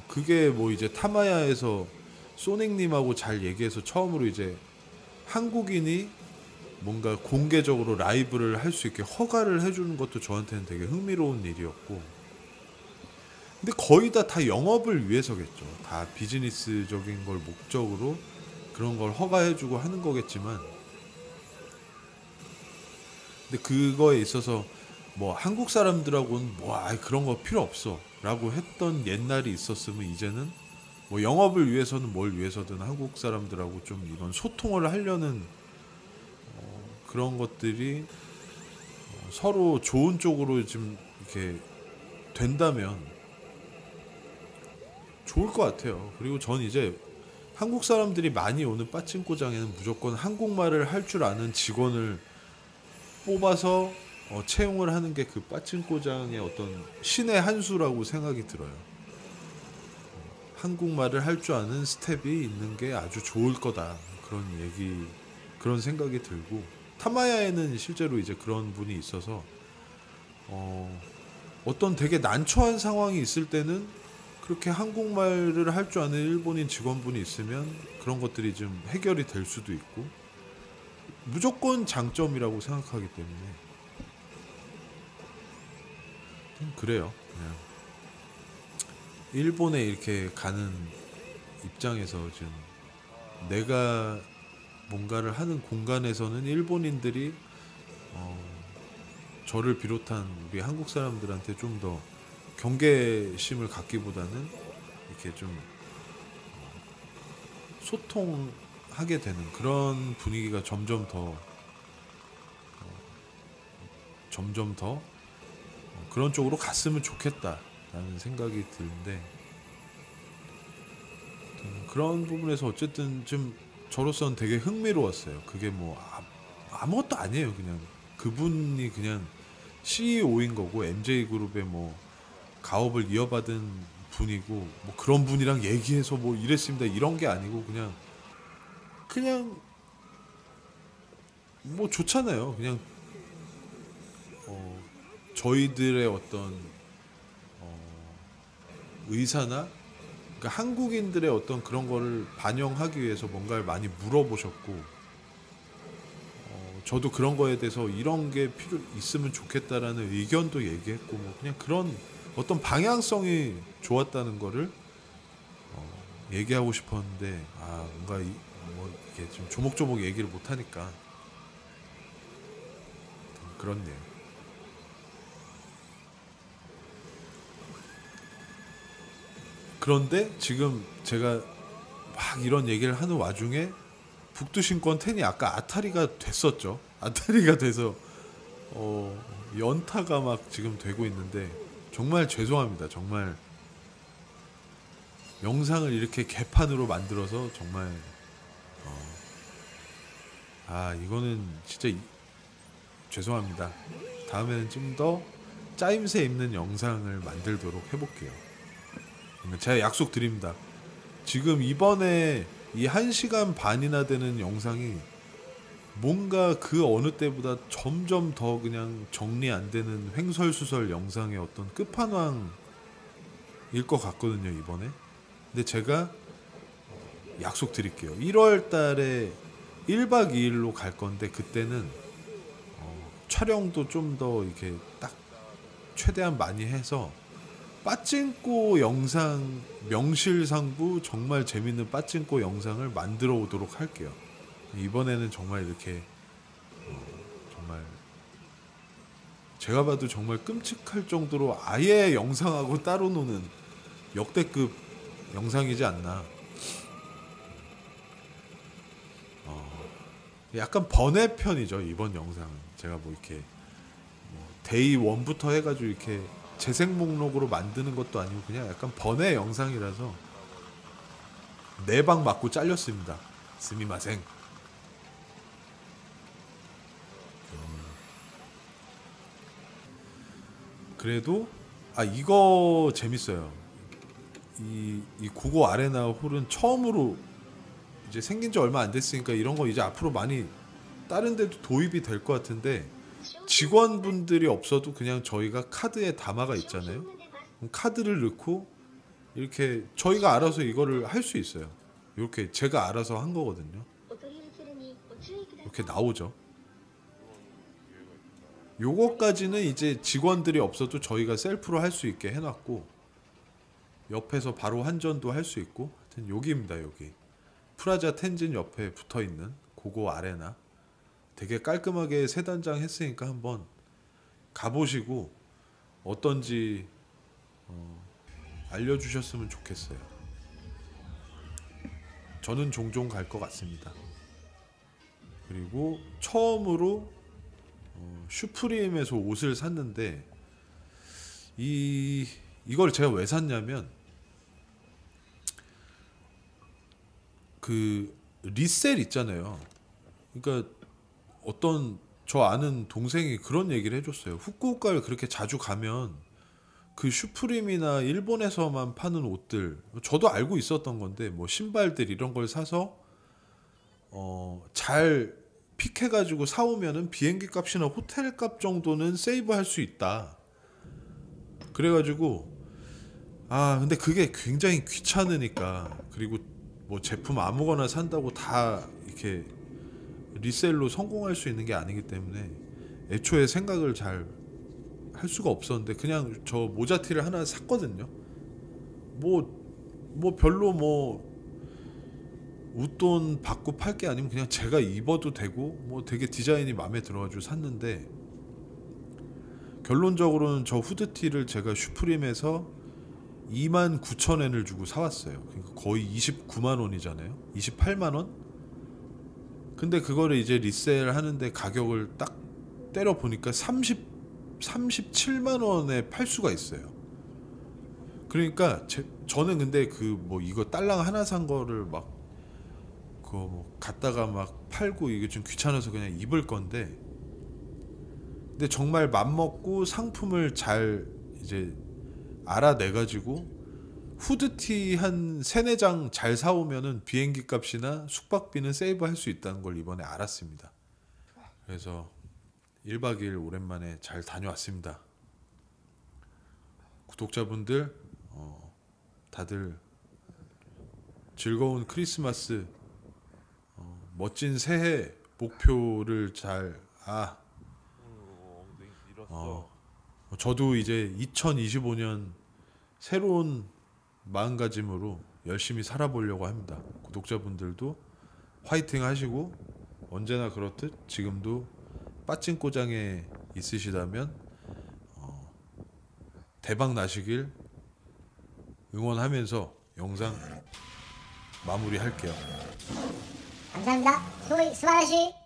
그게 뭐 이제 타마야에서 소닉님하고 잘 얘기해서 처음으로 이제 한국인이 뭔가 공개적으로 라이브를 할 수 있게 허가를 해주는 것도 저한테는 되게 흥미로운 일이었고 근데 거의 다 영업을 위해서겠죠. 다 비즈니스적인 걸 목적으로 그런 걸 허가해주고 하는 거겠지만 근데 그거에 있어서 뭐 한국 사람들하고는 뭐 그런 거 필요 없어 라고 했던 옛날이 있었으면 이제는 뭐 영업을 위해서는 뭘 위해서든 한국 사람들하고 좀 이런 소통을 하려는 그런 것들이 서로 좋은 쪽으로 좀 이렇게 된다면 좋을 것 같아요. 그리고 전 이제 한국 사람들이 많이 오는 빠친코장에는 무조건 한국말을 할 줄 아는 직원을 뽑아서 채용을 하는 게 그 빠친코장의 어떤 신의 한 수라고 생각이 들어요. 한국말을 할 줄 아는 스텝이 있는 게 아주 좋을 거다. 그런 생각이 들고 타마야에는 실제로 이제 그런 분이 있어서 어떤 되게 난처한 상황이 있을 때는 그렇게 한국말을 할 줄 아는 일본인 직원분이 있으면 그런 것들이 좀 해결이 될 수도 있고 무조건 장점이라고 생각하기 때문에 그래요. 그냥 일본에 이렇게 가는 입장에서 지금 내가 뭔가를 하는 공간에서는 일본인들이 저를 비롯한 우리 한국 사람들한테 좀 더 경계심을 갖기보다는 이렇게 좀 소통하게 되는 그런 분위기가 점점 더 그런 쪽으로 갔으면 좋겠다라는 생각이 드는데 그런 부분에서 어쨌든 좀 저로서는 되게 흥미로웠어요. 그게 뭐 아무것도 아니에요. 그냥 그분이 그냥 CEO인 거고 MJ그룹의 뭐 가업을 이어받은 분이고 뭐 그런 분이랑 얘기해서 뭐 이랬습니다 이런 게 아니고 그냥 뭐 좋잖아요. 그냥 저희들의 어떤 의사나 그러니까 한국인들의 어떤 그런 거를 반영하기 위해서 뭔가를 많이 물어보셨고, 저도 그런 거에 대해서 이런 게 필요 있으면 좋겠다라는 의견도 얘기했고, 뭐 그냥 그런 어떤 방향성이 좋았다는 거를 얘기하고 싶었는데, 뭔가 뭐 이게 좀 조목조목 얘기를 못 하니까 그렇네요. 그런데 지금 제가 막 이런 얘기를 하는 와중에 북두신권 10이 아까 아타리가 됐었죠. 아타리가 돼서 연타가 막 지금 되고 있는데, 정말 죄송합니다. 정말 영상을 이렇게 개판으로 만들어서 정말 이거는 진짜 죄송합니다. 다음에는 좀 더 짜임새 있는 영상을 만들도록 해볼게요. 제가 약속드립니다. 지금 이번에 이 1시간 반이나 되는 영상이 뭔가 그 어느 때보다 점점 더 그냥 정리 안 되는 횡설수설 영상의 어떤 끝판왕일 것 같거든요, 이번에. 근데 제가 약속드릴게요. 1월 달에 1박 2일로 갈 건데, 그때는 촬영도 좀 더 이렇게 딱 최대한 많이 해서 빠찡꼬 영상, 명실상부 정말 재밌는 빠찡꼬 영상을 만들어 오도록 할게요. 이번에는 정말 이렇게 정말 제가 봐도 정말 끔찍할 정도로 아예 영상하고 따로 노는 역대급 영상이지 않나. 약간 번외편이죠, 이번 영상은. 제가 뭐 이렇게 데이 1부터 해가지고 이렇게 재생 목록으로 만드는 것도 아니고 그냥 약간 번외 영상이라서 4방 맞고 잘렸습니다. 스미마생. 그래도 이거 재밌어요. 이 고고 아레나 홀은 처음으로 이제 생긴 지 얼마 안 됐으니까 이런 거 이제 앞으로 많이 다른 데도 도입이 될 것 같은데, 직원분들이 없어도 그냥 저희가 카드에 담아가 있잖아요. 그럼 카드를 넣고 이렇게 저희가 알아서 이거를 할 수 있어요. 이렇게 제가 알아서 한 거거든요. 이렇게 나오죠. 요거까지는 이제 직원들이 없어도 저희가 셀프로 할 수 있게 해놨고, 옆에서 바로 환전도 할 수 있고, 하여튼 여기입니다. 여기 프라자 텐진 옆에 붙어있는 고고 아레나, 되게 깔끔하게 세 단장 했으니까 한번 가보시고 어떤지 알려주셨으면 좋겠어요. 저는 종종 갈 것 같습니다. 그리고 처음으로 슈프림에서 옷을 샀는데, 이걸 제가 왜 샀냐면, 그 리셀 있잖아요. 그러니까 어떤 저 아는 동생이 그런 얘기를 해줬어요. 후쿠오카를 그렇게 자주 가면 그 슈프림이나 일본에서만 파는 옷들, 저도 알고 있었던 건데, 뭐 신발들 이런 걸 사서 잘 픽해가지고 사오면은 비행기 값이나 호텔 값 정도는 세이브할 수 있다. 그래가지고 근데 그게 굉장히 귀찮으니까, 그리고 뭐 제품 아무거나 산다고 다 이렇게 리셀로 성공할 수 있는 게 아니기 때문에 애초에 생각을 잘 할 수가 없었는데, 그냥 저 모자티를 하나 샀거든요. 뭐 별로 뭐 웃돈 받고 팔 게 아니면 그냥 제가 입어도 되고, 뭐 되게 디자인이 마음에 들어가지고 샀는데, 결론적으로는 저 후드티를 제가 슈프림에서 29,000엔을 주고 사왔어요. 그러니까 거의 29만 원이잖아요. 28만 원? 근데 그거를 이제 리셀 하는데 가격을 딱 때려 보니까 37만 원에 팔 수가 있어요. 그러니까 저는 근데 그 뭐 이거 딸랑 하나 산 거를 막 그거 뭐 갖다가 막 팔고 이게 좀 귀찮아서 그냥 입을 건데, 근데 정말 맘먹고 상품을 잘 이제 알아내가지고 후드티 한 3-4장 잘 사오면은 비행기 값이나 숙박비는 세이브 할 수 있다는 걸 이번에 알았습니다. 그래서 1박 2일 오랜만에 잘 다녀왔습니다. 구독자분들 다들 즐거운 크리스마스, 멋진 새해 목표를 잘 저도 이제 2025년 새로운 마음가짐으로 열심히 살아보려고 합니다. 구독자분들도 화이팅 하시고 언제나 그렇듯 지금도 빠찡꼬장에 있으시다면 대박 나시길 응원하면서 영상 마무리할게요. 감사합니다. 소리 스바라시.